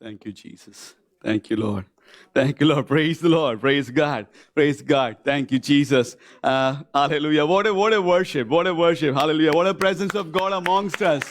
Thank you, Jesus. Thank you, Lord. Thank you, Lord. Praise the Lord. Praise God. Praise God. Thank you, Jesus. Hallelujah. What a worship. What a worship. Hallelujah. What a presence of God amongst us.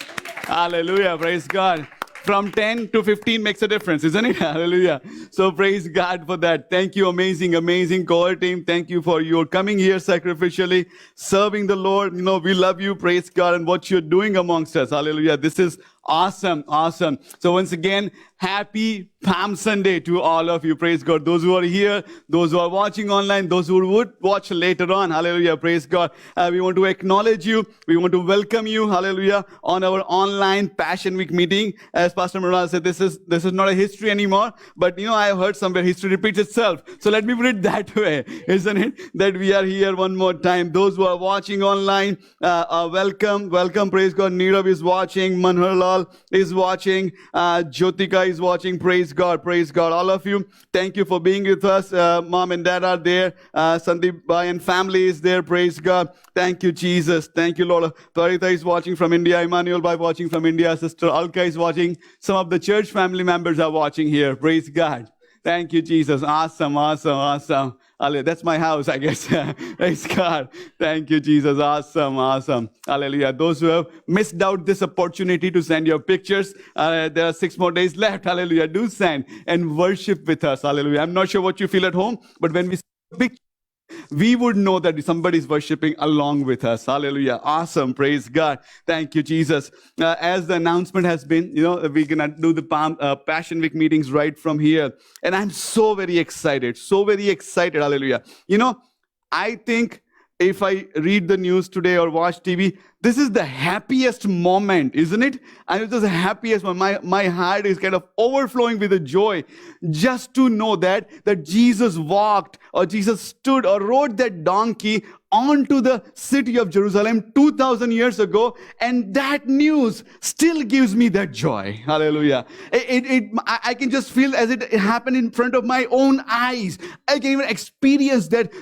Hallelujah. Praise God. From 10 to 15 makes a difference, isn't it? Hallelujah. So praise God for that. Thank you. Amazing, amazing core team. Thank you for your coming here sacrificially, serving the Lord. You know, we love you. Praise God and what you're doing amongst us. Hallelujah. This is awesome. Awesome. So once again, happy Palm Sunday to all of you. Praise God. Those who are here, those who are watching online, those who would watch later on. Hallelujah. Praise God. We want to acknowledge you. We want to welcome you. Hallelujah. On our online Passion Week meeting. As Pastor Murad said, this is not a history anymore. But you know, I have heard somewhere history repeats itself. So let me put it that way, isn't it? That we are here one more time. Those who are watching online, welcome. Welcome. Praise God. Nirav is watching. Manharlal is watching. Jyotika is watching. Praise God. Praise God. All of you, thank you for being with us. Mom and dad are there. Sandeep Bhai and family is there. Praise God. Thank you, Jesus. Thank you, Lord. Tarita is watching from India. Emmanuel Bhai watching from India. Sister Alka is watching. Some of the church family members are watching here. Praise God. Thank you, Jesus. Awesome, awesome, awesome. Hallelujah. That's my house, I guess. Praise God. Thank you, Jesus. Awesome, awesome. Hallelujah. Those who have missed out this opportunity to send your pictures, there are 6 more days left. Hallelujah. Do send and worship with us. Hallelujah. I'm not sure what you feel at home, but when we see a picture, we would know that somebody is worshiping along with us. Hallelujah. Awesome. Praise God. Thank you, Jesus. As the announcement has been, you know, we're going to do the Passion Week meetings right from here. And I'm so very excited. So very excited. Hallelujah. You know, I think if I read the news today or watch TV, this is the happiest moment, isn't it? And it's just the happiest moment. My heart is kind of overflowing with the joy just to know that Jesus walked or Jesus stood or rode that donkey onto the city of Jerusalem 2,000 years ago. And that news still gives me that joy. Hallelujah. I can just feel as it happened in front of my own eyes. I can even experience that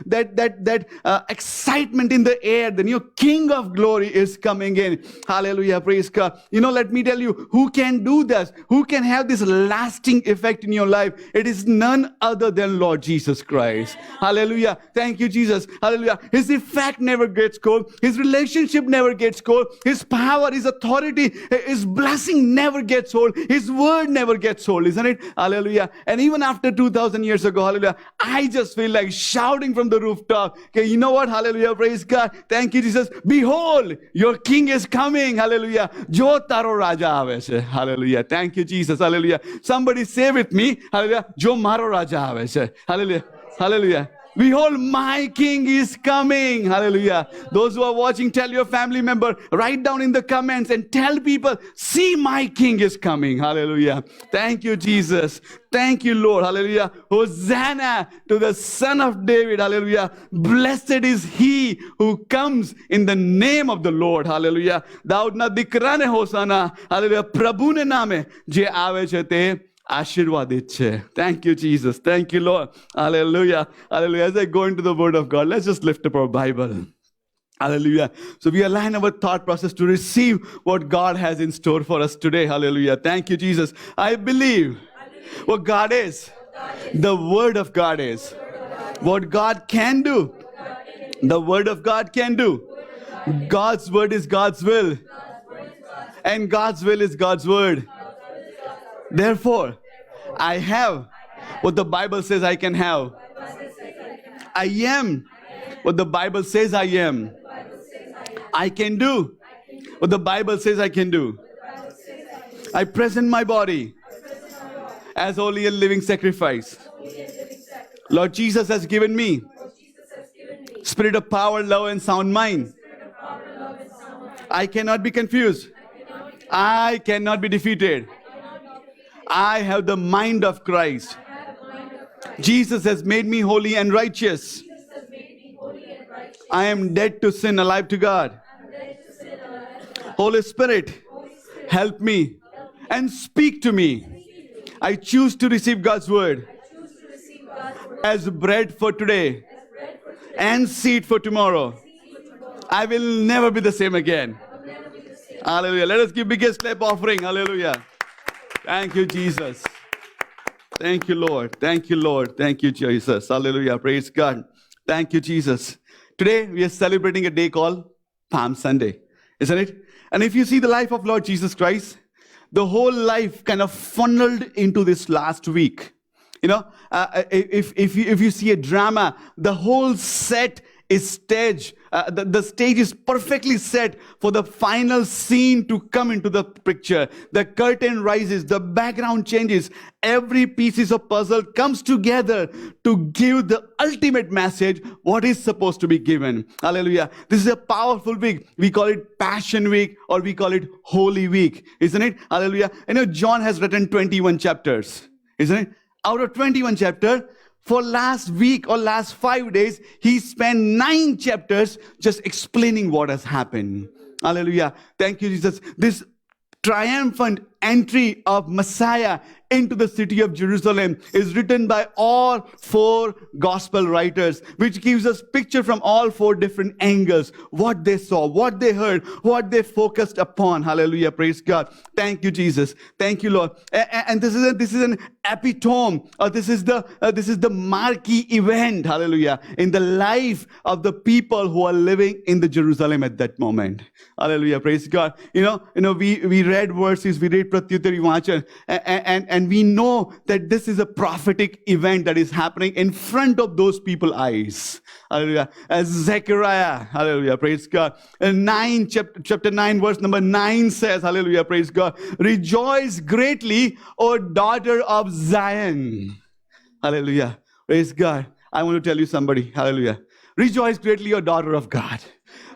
excitement in the air. The new King of Glory is coming in. Hallelujah. Praise God. You know, let me tell you, who can do this? Who can have this lasting effect in your life? It is none other than Lord Jesus Christ. Hallelujah. Thank you, Jesus. Hallelujah. His effect never gets cold. His relationship never gets cold. His power, His authority, His blessing never gets old. His word never gets old, isn't it? Hallelujah. And even after 2,000 years ago, hallelujah, I just feel like shouting from the rooftop. Okay, you know what? Hallelujah. Praise God. Thank you, Jesus. Behold, your King is coming. Hallelujah. Jo taro Raja ave છે. Hallelujah. Thank you, Jesus. Hallelujah. Somebody say with me, hallelujah, Jo maro Raja ave છે. Hallelujah. Hallelujah. Behold, my King is coming. Hallelujah. Those who are watching, tell your family member, write down in the comments and tell people, see, my King is coming. Hallelujah. Thank you, Jesus. Thank you, Lord. Hallelujah. Hosanna to the Son of David. Hallelujah. Blessed is he who comes in the name of the Lord. Hallelujah. Daudna dikrane Hosanna. Hallelujah. Prabhu ne name je ave છે તે આશીર્વાદિત છે. Thank you, Jesus. Thank you, Lord. Hallelujah. Hallelujah. As I go into the Word of God, let's just lift up our Bible. Hallelujah. So we align our thought process to receive what God has in store for us today. Hallelujah. Thank you, Jesus. I believe what God is. The Word of God is. What God can do. The Word of God can do. God's Word is God's will. And God's will is God's Word. Therefore, I have what the Bible says I can have. I am what the Bible says I am. I can do what the Bible says I can do. I present my body as holy and living sacrifice. Lord Jesus has given me spirit of power, love, and sound mind. I cannot be confused. I cannot be defeated. I have the mind of Christ. Jesus has made me holy and righteous. I am dead to sin, alive to God. Holy Spirit, help me and speak to me. I choose to receive God's word as bread for today and seed for tomorrow. I will never be the same again. Hallelujah. Let us give biggest clap offering. Hallelujah. Thank you, Jesus. Thank you, Lord. Thank you, Lord. Thank you, Jesus. Hallelujah. Praise God. Thank you, Jesus. Today, we are celebrating a day called Palm Sunday, isn't it? And if you see the life of Lord Jesus Christ, the whole life kind of funneled into this last week. You know, if you see a drama, the whole set is staged. The stage is perfectly set for the final scene to come into the picture. The curtain rises, the background changes. Every piece of puzzle comes together to give the ultimate message, what is supposed to be given. Hallelujah. This is a powerful week. We call it Passion Week, or we call it Holy Week, isn't it? Hallelujah. You know, John has written 21 chapters, isn't it? Out of 21 chapters, for last week or last 5 days, he spent 9 chapters just explaining what has happened. Hallelujah. Thank you, Jesus. This triumphant entry of Messiah into the city of Jerusalem is written by all 4 gospel writers, which gives us picture from all 4 different angles, what they saw, what they heard, what they focused upon. Hallelujah. Praise God. Thank you, Jesus. Thank you, Lord. And this is an epitome, or this is the marquee event. Hallelujah. In the life of the people who are living in the Jerusalem at that moment. Hallelujah. Praise God. You know, we read verses, we read Pratyuttari Vachan, and we know that this is a prophetic event that is happening in front of those people's eyes. Hallelujah. As Zechariah, hallelujah, praise God. And chapter 9, verse number 9 says, hallelujah, praise God, rejoice greatly, O daughter of Zion. Hallelujah. Praise God. I want to tell you somebody, hallelujah. Rejoice greatly, O daughter of God.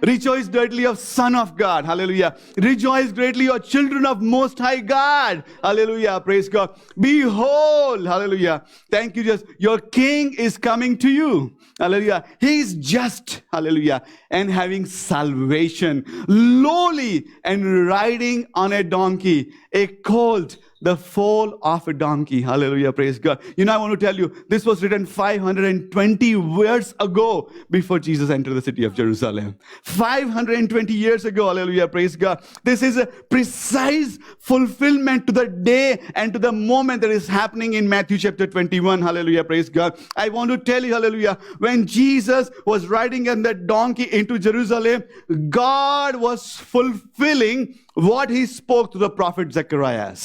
Rejoice greatly, O Son of God. Hallelujah. Rejoice greatly, O children of Most High God. Hallelujah. Praise God. Behold. Hallelujah. Thank you, Jesus. Your King is coming to you. Hallelujah. He is just. Hallelujah. And having salvation. Lowly and riding on a donkey. A colt, the foal of a donkey. Hallelujah. Praise God. You know, I want to tell you, this was written 520 years ago before Jesus entered the city of Jerusalem. 520 years ago. Hallelujah. Praise God. This is a precise fulfillment to the day and to the moment that is happening in Matthew chapter 21. Hallelujah. Praise God. I want to tell you, hallelujah, when Jesus was riding on that donkey into Jerusalem, God was fulfilling what he spoke to the prophet Zechariah.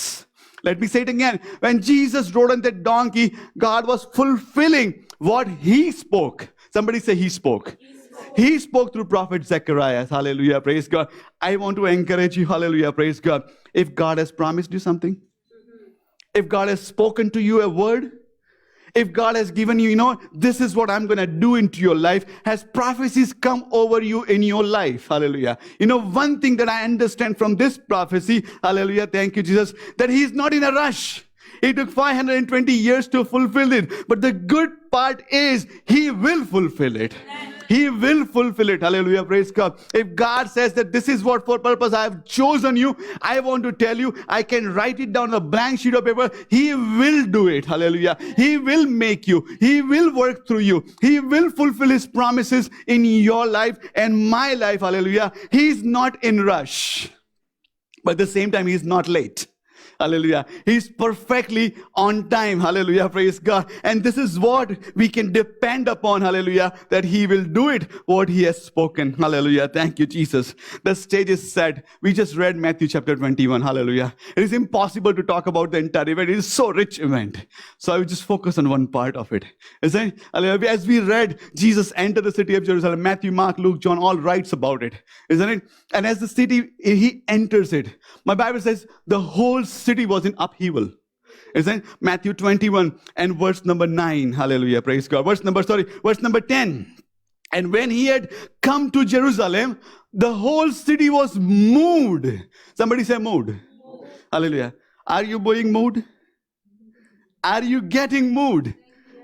Let me say it again. When Jesus rode on that donkey, God was fulfilling what he spoke. Somebody say he spoke. He spoke through prophet Zechariah. Hallelujah. Praise God. I want to encourage you. Hallelujah. Praise God. If God has promised you something, if God has spoken to you a word, if God has given you, this is what I'm going to do into your life, has prophecies come over you in your life? Hallelujah. One thing that I understand from this prophecy, hallelujah, thank you, Jesus, that he's not in a rush. It took 520 years to fulfill it. But the good part is he will fulfill it. He will fulfill it. Hallelujah. Praise God. If God says that this is what for purpose I have chosen you, I want to tell you, I can write it down on a blank sheet of paper. He will do it. Hallelujah. He will make you. He will work through you. He will fulfill his promises in your life and my life. Hallelujah. He's not in rush. But at the same time, he's not late. Hallelujah. He's perfectly on time. Hallelujah. Praise God. And this is what we can depend upon. Hallelujah. That he will do it, what he has spoken. Hallelujah. Thank you, Jesus. The stage is set. We just read Matthew chapter 21. Hallelujah. It is impossible to talk about the entire event. It is so rich event. So I will just focus on one part of it. Isn't it? Hallelujah. As we read, Jesus entered the city of Jerusalem. Matthew, Mark, Luke, John all writes about it. Isn't it? And as the city, he enters it. My Bible says the whole city was in upheaval. Isn't it? Matthew 21 and verse number 9. Hallelujah. Praise God. Verse number 10. And when he had come to Jerusalem, the whole city was moved. Somebody say moved. Hallelujah. Are you being moved? Are you getting moved?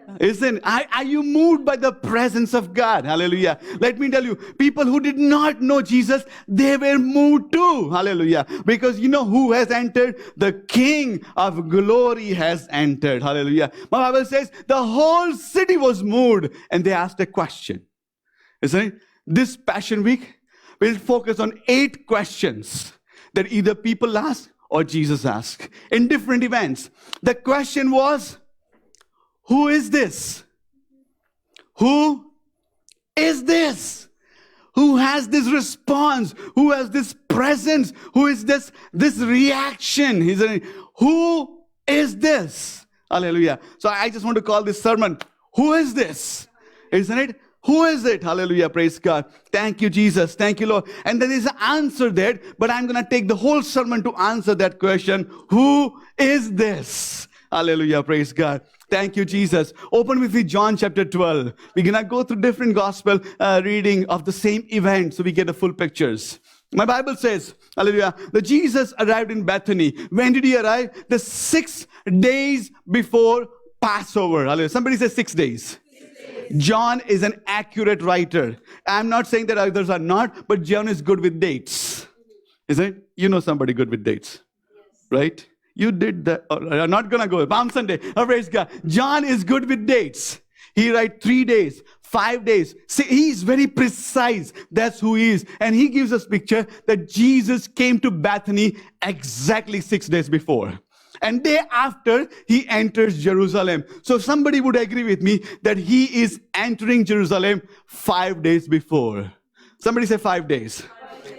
Are you moved by the presence of God? Hallelujah. Let me tell you, people who did not know Jesus, they were moved too. Hallelujah. Because you know who has entered? The King of glory has entered. Hallelujah. My Bible says the whole city was moved and they asked a question. Isn't it? This Passion Week will focus on 8 questions that either people ask or Jesus asked in different events. The question was, who is this? Who is this? Who has this response? Who has this presence? Who is this reaction? Who is this? Hallelujah. So I just want to call this sermon, who is this? Isn't it? Who is it? Hallelujah. Praise God. Thank you, Jesus. Thank you, Lord. And there is an answer there, but I'm going to take the whole sermon to answer that question. Who is this? Hallelujah. Praise God. Thank you, Jesus. Open with me John chapter 12. We're going to go through different gospel reading of the same event so we get the full pictures. My Bible says, hallelujah, that Jesus arrived in Bethany. When did he arrive? The 6 days before Passover. Hallelujah. Somebody says 6 days. John is an accurate writer. I'm not saying that others are not, but John is good with dates. Isn't it? You know somebody good with dates, right? You did that. I'm not going to go. Palm Sunday. Oh, praise God. John is good with dates. He writes 3 days, 5 days. See, he's very precise. That's who he is. And he gives us picture that Jesus came to Bethany exactly 6 days before. And day after, he enters Jerusalem. So somebody would agree with me that he is entering Jerusalem 5 days before. Somebody say 5 days.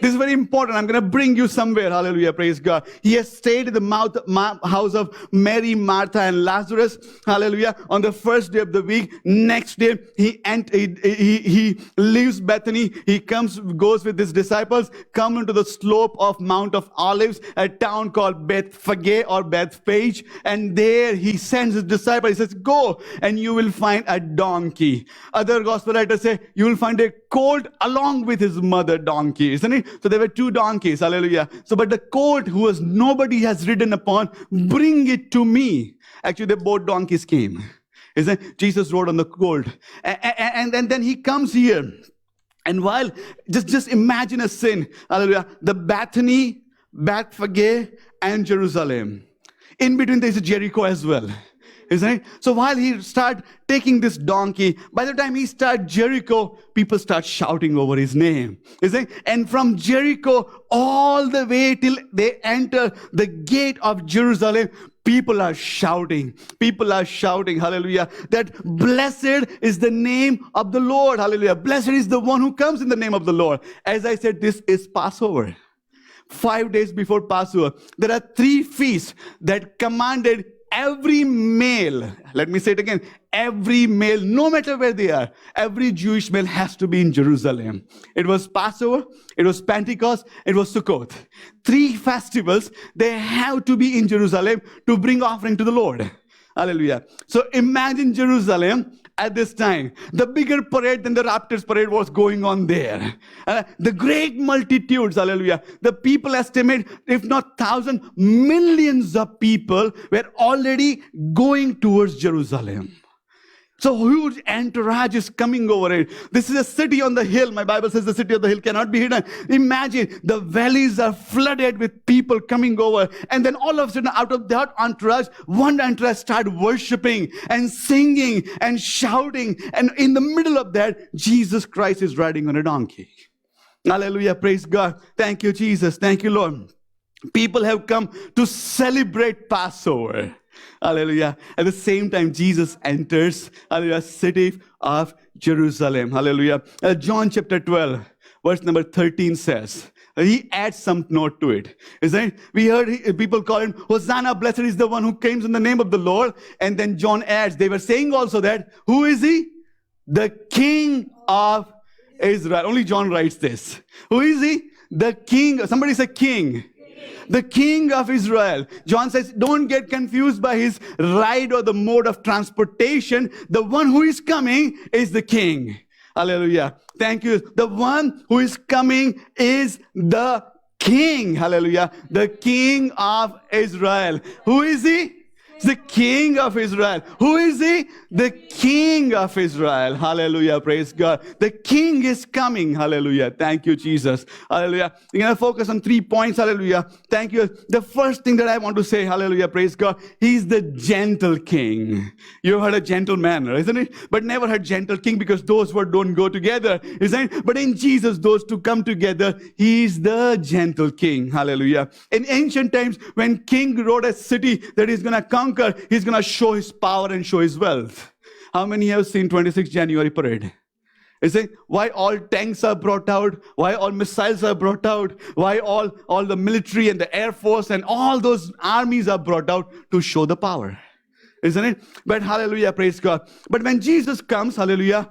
This is very important. I'm going to bring you somewhere. Hallelujah. Praise God. He has stayed in the house of Mary, Martha, and Lazarus. Hallelujah. On the first day of the week. Next day, he leaves Bethany. He goes with his disciples, come into the slope of Mount of Olives, a town called Bethphage or Bethphage. And there he sends his disciples. He says, go and you will find a donkey. Other gospel writers say, you will find a colt along with his mother donkey. Isn't it? So there were 2 donkeys. Hallelujah. So, but the colt who was nobody has ridden upon, bring it to me. Actually, the both donkeys came. Isn't it? Jesus rode on the colt. And then he comes here. And while, just imagine a scene. Hallelujah. The Bethany, Bethphage, and Jerusalem. In between there is Jericho as well. Isn't it? So while he start taking this donkey, by the time he start Jericho, people start shouting over his name. Isn't it? And from Jericho all the way till they enter the gate of Jerusalem, people are shouting. People are shouting, hallelujah, that blessed is the name of the Lord. Hallelujah. Blessed is the one who comes in the name of the Lord. As I said, this is Passover. 5 days before Passover, there are 3 feasts that commanded every male, let me say it again, every male, no matter where they are, every Jewish male has to be in Jerusalem. It was Passover, it was Pentecost, it was Sukkot. 3 festivals, they have to be in Jerusalem to bring offering to the Lord. Hallelujah. So imagine Jerusalem at this time. The bigger parade than the Raptors parade was going on there. The great multitudes, hallelujah. The people estimate, if not thousands, millions of people were already going towards Jerusalem. So huge entourage is coming over it. This is a city on the hill. My Bible says the city on the hill cannot be hidden. Imagine the valleys are flooded with people coming over. And then all of a sudden out of that entourage, one entourage started worshiping and singing and shouting. And in the middle of that, Jesus Christ is riding on a donkey. Hallelujah. Praise God. Thank you, Jesus. Thank you, Lord. People have come to celebrate Passover. Hallelujah. At the same time, Jesus enters, hallelujah, city of Jerusalem. Hallelujah. John chapter 12, verse number 13 says, he adds some note to it. Isn't it? We heard people call him, Hosanna, blessed is the one who comes in the name of the Lord. And then John adds, they were saying also that, who is he? The King of Israel. Only John writes this. Who is he? The King. Somebody say King. The King of Israel. John says, don't get confused by his ride or the mode of transportation. The one who is coming is the King. Hallelujah. Thank you. The one who is coming is the King. Hallelujah. The King of Israel. Who is he? The King of Israel. Who is he? The King of Israel. Hallelujah. Praise God. The King is coming. Hallelujah. Thank you, Jesus. Hallelujah. We're going to focus on 3 points. Hallelujah. Thank you. The first thing that I want to say, hallelujah, praise God, he's the gentle King. You heard a gentleman, isn't it? But never heard gentle King, because those words don't go together, isn't it? But in Jesus, those two come together. He's the gentle King. Hallelujah. In ancient times, when king rode a city that is going to conquer, conquer, he's going to show his power and show his wealth. How many have seen 26 January parade? You see, why all tanks are brought out, why all missiles are brought out, why all the military and the air force and all those armies are brought out to show the power. Isn't it? But hallelujah, praise God. But when Jesus comes, hallelujah,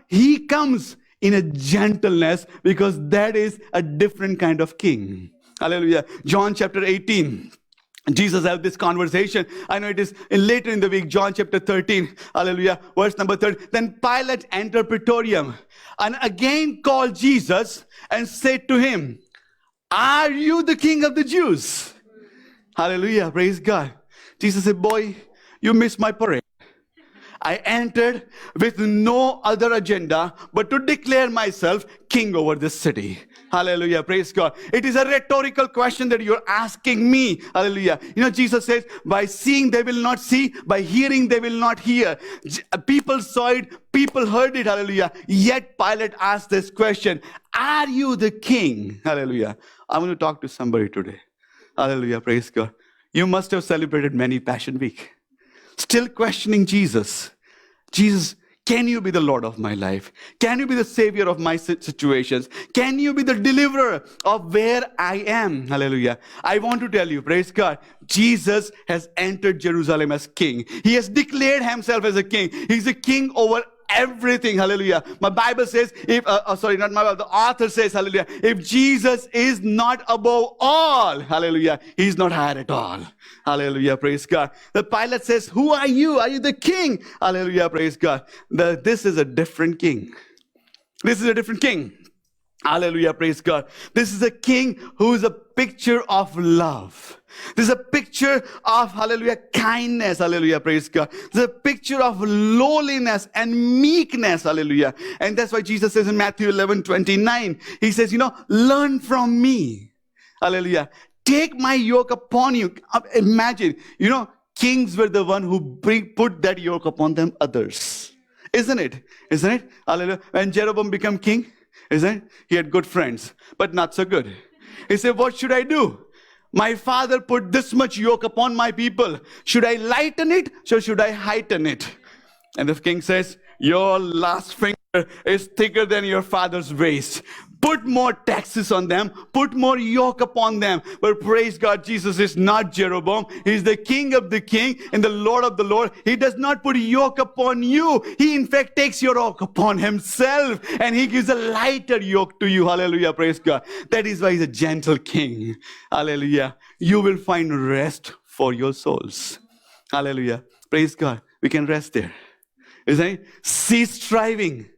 he comes in a gentleness, because that is a different kind of king. Hallelujah. John chapter 18. Jesus had this conversation. I know it is later in the week, John chapter 13, hallelujah, verse number 30. Then Pilate entered Praetorium and again called Jesus and said to him, "Are you the king of the Jews?" Hallelujah, praise God. Jesus said, "Boy, you missed my parade. I entered with no other agenda but to declare myself king over this city." Hallelujah, praise God. It is a rhetorical question that you're asking me. Hallelujah. Jesus says, by seeing they will not see, by hearing they will not hear. People saw it, people heard it, hallelujah. Yet Pilate asked this question, "Are you the king?" Hallelujah. I want to talk to somebody today. Hallelujah, praise God. You must have celebrated many Passion Week. Still questioning Jesus. Jesus, can you be the Lord of my life? Can you be the Savior of my situations? Can you be the deliverer of where I am? Hallelujah. I want to tell you, praise God, Jesus has entered Jerusalem as king. He has declared himself as a king. He's a king over everything. Hallelujah. My Bible says, the author says, hallelujah, if Jesus is not above all, hallelujah, he's not higher at all. Hallelujah, praise God. The Pilate says, "Who are you? Are you the king?" Hallelujah, praise God. This is a different king. This is a different king. Hallelujah, praise God. This is a king who is a picture of love. This is a picture of, hallelujah, kindness. Hallelujah, praise God. This is a picture of lowliness and meekness. Hallelujah. And that's why Jesus says in Matthew 11:29, he says, learn from me. Hallelujah. Take my yoke upon you. Imagine, kings were the one who put that yoke upon them others. Isn't it? Isn't it? Hallelujah. When Jeroboam became king, isn't it? He had good friends, but not so good. He said, "What should I do? My father put this much yoke upon my people. Should I lighten it, or should I heighten it?" And the king says, "Your last finger is thicker than your father's waist. Put more taxes on them. Put more yoke upon them." But praise God, Jesus is not Jeroboam. He's the King of the king and the Lord of the Lord. He does not put yoke upon you. He in fact takes your yoke upon himself, and he gives a lighter yoke to you. Hallelujah, praise God. That is why he's a gentle king. Hallelujah. You will find rest for your souls. Hallelujah. Praise God. We can rest there. Isn't it? Cease striving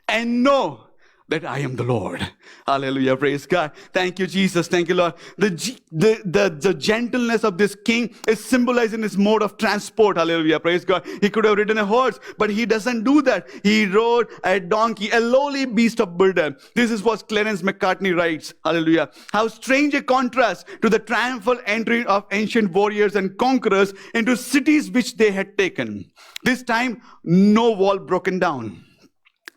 and know that I am the Lord. Hallelujah. Praise God. Thank you, Jesus. Thank you, Lord. The gentleness of this king is symbolized in his mode of transport. Hallelujah. Praise God. He could have ridden a horse, but he doesn't do that. He rode a donkey, a lowly beast of burden. This is what Clarence McCartney writes. Hallelujah. How strange a contrast to the triumphal entry of ancient warriors and conquerors into cities which they had taken. This time, no wall broken down.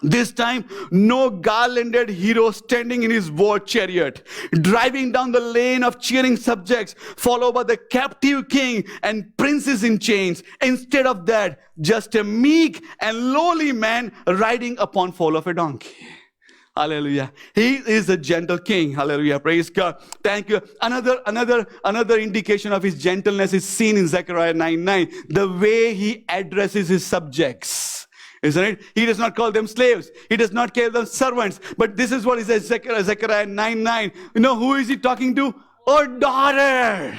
This time, no garlanded hero standing in his war chariot, driving down the lane of cheering subjects, followed by the captive king and princes in chains. Instead of that, just a meek and lowly man riding upon foal of a donkey. Hallelujah. He is a gentle king. Hallelujah. Praise God. Thank you. Another indication of his gentleness is seen in Zechariah 9:9. The way he addresses his subjects. Isn't it? He does not call them slaves. He does not call them servants. But this is what he says, Zechariah 9:9. Who is he talking to? Oh, daughter.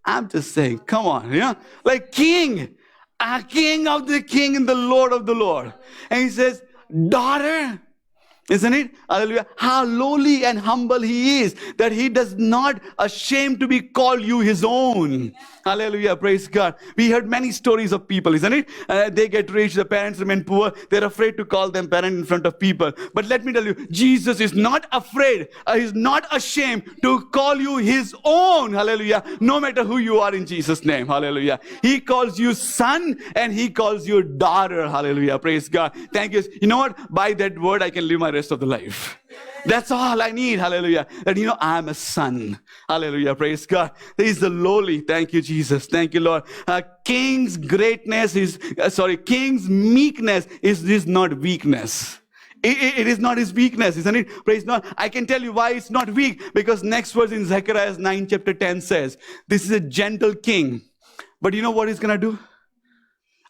I'm just saying, come on. Like king. A king of the king and the Lord of the Lord. And he says, daughter. Isn't it? Hallelujah. How lowly and humble he is, that he does not ashamed to be called you his own. Hallelujah. Praise God. We heard many stories of people, isn't it? They get rich, the parents remain poor. They're afraid to call them parent in front of people. But let me tell you, Jesus is not afraid. He's not ashamed to call you his own. Hallelujah. No matter who you are in Jesus' name. Hallelujah. He calls you son and he calls you daughter. Hallelujah. Praise God. Thank you. You know what? By that word, I can live my rest of the life. That's all I need. Hallelujah. That I'm a son. Hallelujah. Praise God. He is the lowly. Thank you, Jesus. Thank you, Lord. King's greatness is, King's meekness is not weakness. It is not his weakness, isn't it? Praise God. I can tell you why it's not weak. Because next verse in Zechariah 9 chapter 10 says, this is a gentle king. But you know what he's going to do?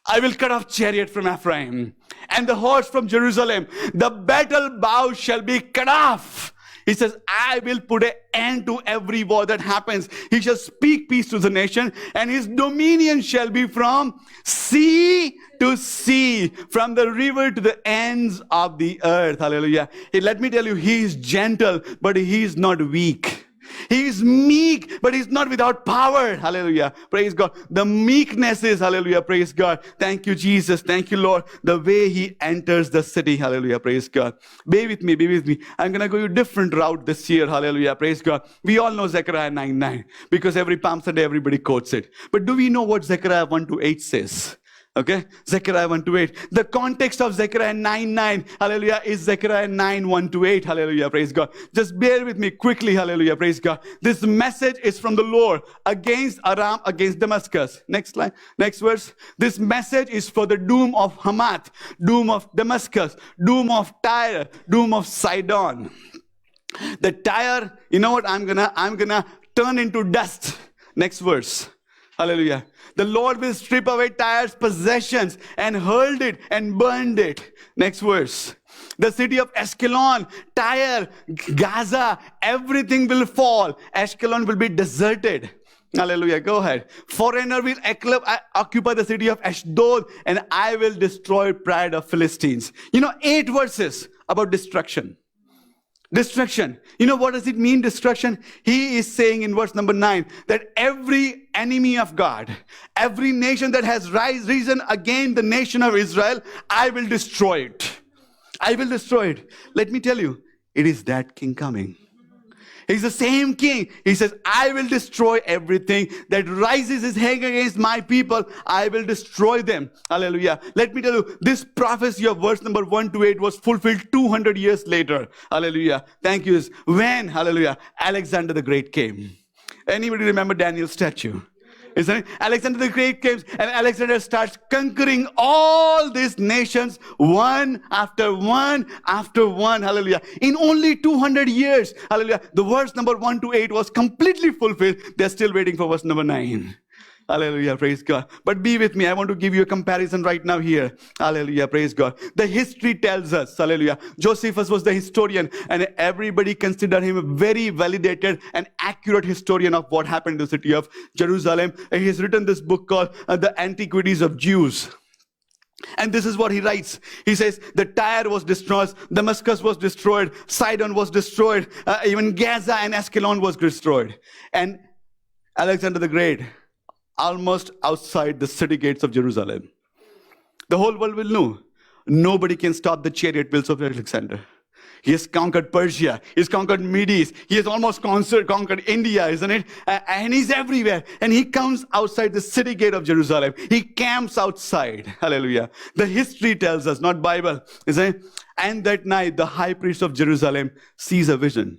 I will cut off chariot from Ephraim and the horse from Jerusalem. The battle bow shall be cut off. He says, I will put an end to every war that happens. He shall speak peace to the nation, and his dominion shall be from sea to sea, from the river to the ends of the earth. Hallelujah. Let me tell you, he is gentle, but he is not weak. He is meek, but he's not without power. Hallelujah. Praise God. The meekness is, hallelujah, praise God. Thank you, Jesus. Thank you, Lord. The way he enters the city. Hallelujah. Praise God. Be with me. Be with me. I'm going to go a different route this year. Hallelujah. Praise God. We all know Zechariah 9:9 because every Palm Sunday everybody quotes it. But do we know what Zechariah 1-8 says? Okay, Zechariah 1-8. The context of Zechariah 9:9, hallelujah, is Zechariah 9:1-8, hallelujah, praise God. Just bear with me quickly, hallelujah, praise God. This message is from the Lord against Aram, against Damascus. Next line, next verse. This message is for the doom of Hamath, doom of Damascus, doom of Tyre, doom of Sidon. The Tyre, you know what, I'm gonna turn into dust. Next verse. Hallelujah. The Lord will strip away Tyre's possessions and hurled it and burned it. Next verse. The city of Ashkelon, Tyre, Gaza, everything will fall. Ashkelon will be deserted. Hallelujah. Go ahead. Foreigner will occupy the city of Ashdod, and I will destroy pride of Philistines. 8 verses about destruction. Destruction. You know what does it mean, destruction? He is saying in verse number 9 that every enemy of God, every nation that has risen against the nation of Israel, I will destroy it. I will destroy it. Let me tell you, it is that king coming. He's the same king. He says, I will destroy everything that rises his hand against my people. I will destroy them. Hallelujah. Let me tell you, this prophecy of verse number 1-8 was fulfilled 200 years later. Hallelujah. Thank you. When, hallelujah, Alexander the Great came. Anybody remember Daniel's statue? Isn't it? Alexander the Great came, and Alexander starts conquering all these nations one after one after one. Hallelujah. In only 200 years. Hallelujah. The verse number 1-8 was completely fulfilled. They're still waiting for verse number 9. Hallelujah, praise God. But be with me. I want to give you a comparison right now here. Hallelujah, praise God. The history tells us, hallelujah, Josephus was the historian, and everybody considered him a very validated and accurate historian of what happened in the city of Jerusalem. And he has written this book called The Antiquities of Jews. And this is what he writes. He says, the Tyre was destroyed, Damascus was destroyed, Sidon was destroyed, even Gaza and Ashkelon was destroyed. And Alexander the Great, almost outside the city gates of Jerusalem. The whole world will know. Nobody can stop the chariot wheels of Alexander. He has conquered Persia. He's conquered Medes. He has almost conquered India, isn't it? And he's everywhere. And he comes outside the city gate of Jerusalem. He camps outside. Hallelujah. The history tells us, not Bible, isn't it? And that night, the high priest of Jerusalem sees a vision.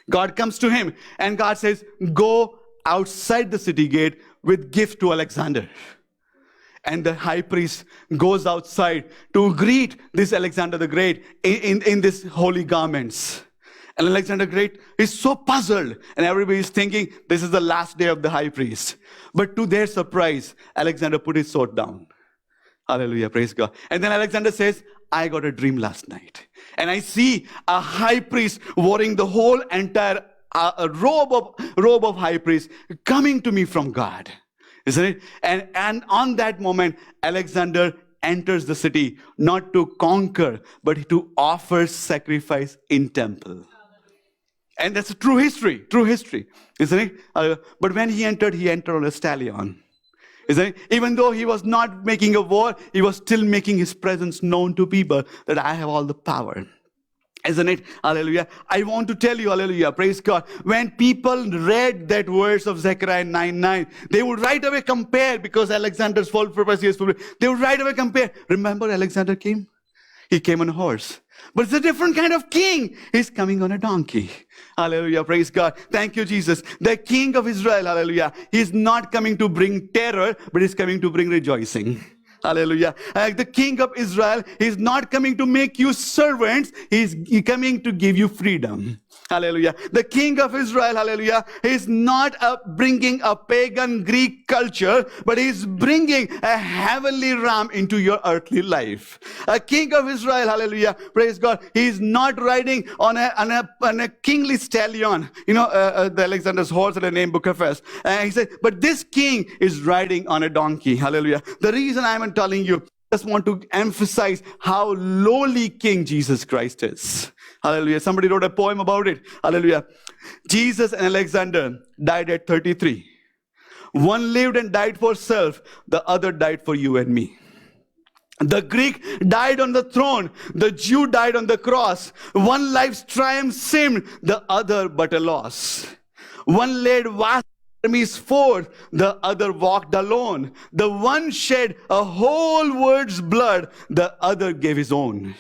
God comes to him, and God says, go outside the city gate with gift to Alexander. And the high priest goes outside to greet this Alexander the Great in this holy garments. And Alexander the Great is so puzzled, and everybody is thinking this is the last day of the high priest. But to their surprise, Alexander put his sword down. Hallelujah, praise God. And then Alexander says, I got a dream last night, and I see a high priest wearing the whole entire a robe of high priest coming to me from God, isn't it? And on that moment, Alexander enters the city not to conquer, but to offer sacrifice in temple. And that's a true history, isn't it? But when he entered on a stallion, isn't it? Even though he was not making a war, he was still making his presence known to people that I have all the power. Isn't it? Hallelujah. I want to tell you, hallelujah, praise God. When people read that verse of Zechariah 9:9, they would right away compare, because Alexander's false prophecy is fulfilled. They would right away compare. Remember Alexander came? He came on a horse. But it's a different kind of king. He's coming on a donkey. Hallelujah. Praise God. Thank you, Jesus. The King of Israel. Hallelujah. He's not coming to bring terror, but he's coming to bring rejoicing. Hallelujah. The King of Israel is not coming to make you servants. He's coming to give you freedom. Hallelujah. The King of Israel, hallelujah, is not bringing a pagan Greek culture, but he's bringing a heavenly ram into your earthly life. A King of Israel, hallelujah, praise God. He's not riding on a kingly stallion. You know, the Alexander's horse in the name Bucharest. He said, but this king is riding on a donkey. Hallelujah. The reason I'm telling you, I just want to emphasize how lowly King Jesus Christ is. Hallelujah. Somebody wrote a poem about it. Hallelujah. Jesus and Alexander died at 33. One lived and died for self. The other died for you and me. The Greek died on the throne. The Jew died on the cross. One life's triumph seemed, the other but a loss. One laid vast armies forth, the other walked alone. The one shed a whole world's blood, the other gave his own.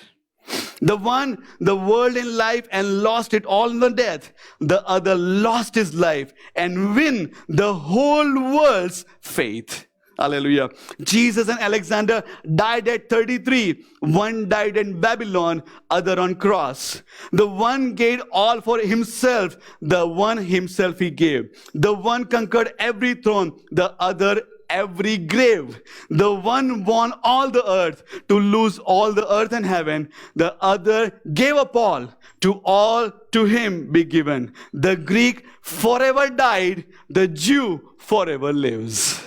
The one, the world in life and lost it all in the death. The other lost his life and win the whole world's faith. Hallelujah. Jesus and Alexander died at 33. One died in Babylon, other on cross. The one gave all for himself, the one himself he gave. The one conquered every throne, the other every grave. The one won all the earth to lose all the earth and heaven. The other gave up all to him be given. The Greek forever died, the Jew forever lives.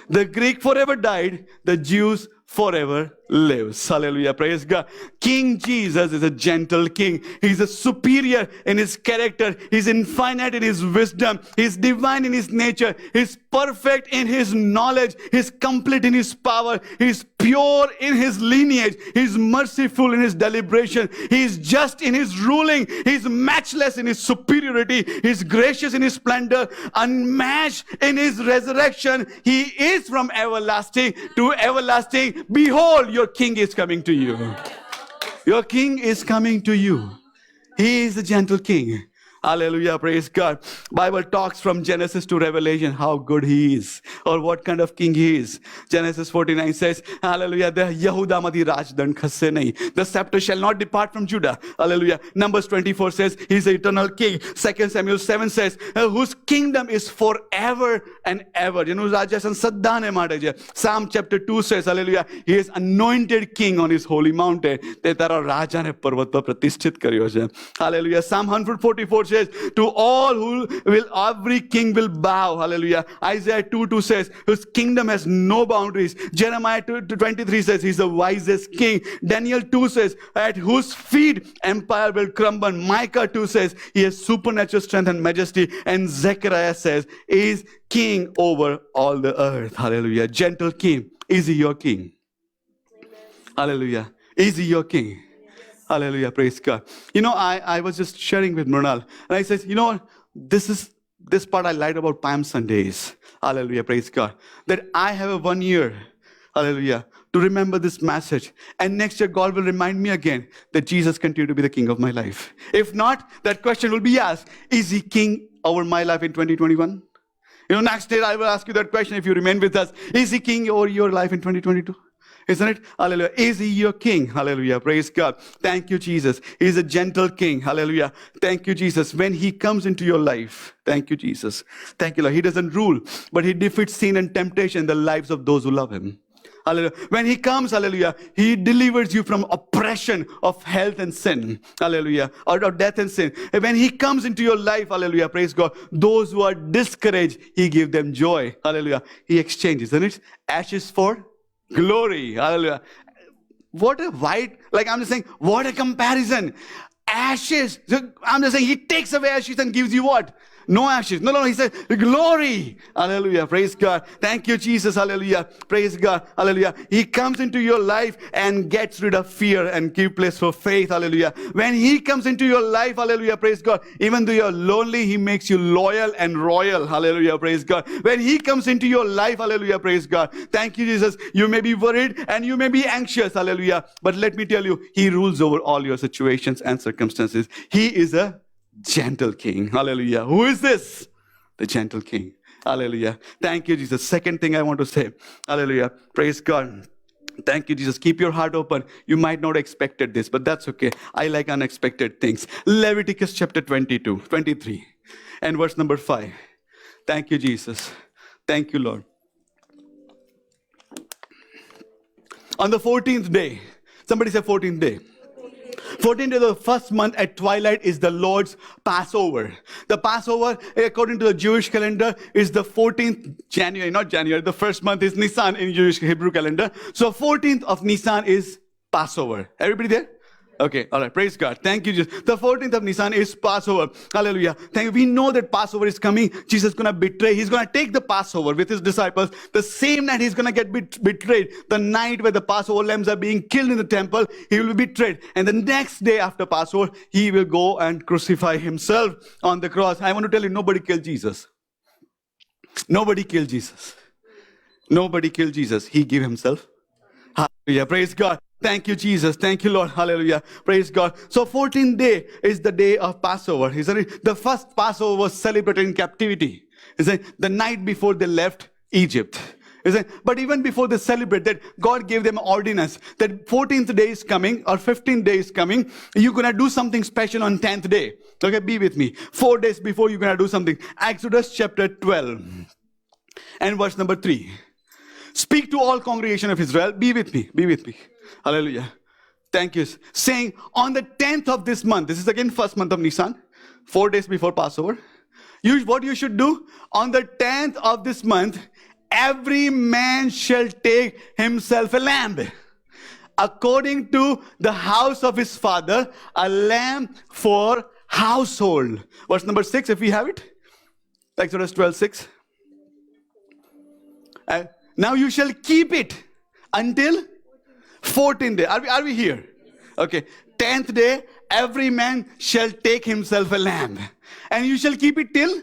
The Greek forever died, the Jews forever lives. Hallelujah. Praise God. King Jesus is a gentle king. He's a superior in his character. He's infinite in his wisdom. He's divine in his nature. He's perfect in his knowledge. He's complete in his power. He's pure in his lineage. He's merciful in his deliberation. He's just in his ruling. He's matchless in his superiority. He's gracious in his splendor, unmatched in his resurrection. He is from everlasting to everlasting. Behold, your king is coming to you. Your king is coming to you. He is a gentle king. Hallelujah, praise God. Bible talks from Genesis to Revelation how good he is or what kind of king he is. Genesis 49 says, hallelujah, the Yehuda madi rajdand khasse nahi. The scepter shall not depart from Judah. Hallelujah. Numbers 24 says he's the eternal king. 2 Samuel 7 says whose kingdom is forever and ever. You know, Rajasan Saddane Mataja. Psalm chapter 2 says, hallelujah, he is anointed king on his holy mountain. Te tara raja ne parvat par pratisthit karyo je. Hallelujah. Psalm 144 says, to all who will, every king will bow. Hallelujah. Isaiah 2:2 says, whose kingdom has no boundaries. Jeremiah 2:23 says, he's the wisest king. Daniel 2 says, at whose feet empire will crumble. Micah 2 says, he has supernatural strength and majesty. And Zechariah says, he is king over all the earth. Hallelujah. Gentle king. Is he your king? Hallelujah. Is he your king? Hallelujah, praise God. You know, I was just sharing with Mrinal, and I said, you know, this part I liked about Palm Sundays. Hallelujah, praise God. That I have a 1 year, hallelujah, to remember this message. And next year, God will remind me again that Jesus continues to be the king of my life. If not, that question will be asked, is he king over my life in 2021? You know, next year I will ask you that question if you remain with us. Is he king over your life in 2022? Isn't it? Hallelujah. Is he your king? Hallelujah. Praise God. Thank you, Jesus. He's a gentle king. Hallelujah. Thank you, Jesus. When he comes into your life, thank you, Jesus. Thank you, Lord. He doesn't rule, but he defeats sin and temptation in the lives of those who love him. Hallelujah. When he comes, hallelujah, he delivers you from oppression of health and sin. Hallelujah. Or death and sin. And when he comes into your life, hallelujah, praise God, those who are discouraged, he gives them joy. Hallelujah. He exchanges, isn't it? Ashes for glory. Hallelujah. What a white, like I'm just saying, what a comparison. Ashes. I'm just saying, he takes away ashes and gives you what? No ashes. No. He said, glory. Hallelujah. Praise God. Thank you, Jesus. Hallelujah. Praise God. Hallelujah. He comes into your life and gets rid of fear and give place for faith. Hallelujah. When He comes into your life, hallelujah. Praise God. Even though you're lonely, He makes you loyal and royal. Hallelujah. Praise God. When He comes into your life, hallelujah. Praise God. Thank you, Jesus. You may be worried and you may be anxious. Hallelujah. But let me tell you, He rules over all your situations and circumstances. He is a gentle King. Hallelujah. Who is this? The gentle King. Hallelujah. Thank you, Jesus. Second thing I want to say. Hallelujah. Praise God. Thank you, Jesus. Keep your heart open. You might not expected this, but that's okay. I like unexpected things. Leviticus chapter 23, and verse number 5. Thank you, Jesus. Thank you, Lord. On the 14th day, somebody say 14th day. 14th day of the first month at twilight is the Lord's Passover. The Passover, according to the Jewish calendar, is the 14th January, not January. The first month is Nisan in Jewish Hebrew calendar. So 14th of Nisan is Passover. Everybody there? Okay, all right, praise God. Thank you, Jesus. The 14th of Nisan is Passover. Hallelujah. Thank you. We know that Passover is coming. Jesus is going to betray. He's going to take the Passover with His disciples. The same night He's going to get betrayed. The night where the Passover lambs are being killed in the temple, He will be betrayed. And the next day after Passover, He will go and crucify Himself on the cross. I want to tell you, nobody killed Jesus. Nobody killed Jesus. Nobody killed Jesus. He gave Himself. Hallelujah. Praise God. Thank you, Jesus. Thank you, Lord. Hallelujah. Praise God. So 14th day is the day of Passover. Isn't it? The first Passover was celebrated in captivity. Isn't it? The night before they left Egypt. Isn't it? But even before they celebrated, God gave them ordinance that 14th day is coming or 15th day is coming. You're going to do something special on 10th day. Okay, be with me. 4 days before you're going to do something. Exodus chapter 12 and verse number 3. Speak to all congregation of Israel. Be with me. Be with me. Hallelujah. Thank you. Saying on the 10th of this month, this is again first month of Nisan, 4 days before Passover. What you should do, on the 10th of this month, every man shall take himself a lamb, according to the house of his father, a lamb for household. Verse number 6, if we have it. Exodus 12:6. Now you shall keep it until 14th day. Are we here? Okay. 10th day, every man shall take himself a lamb. And you shall keep it till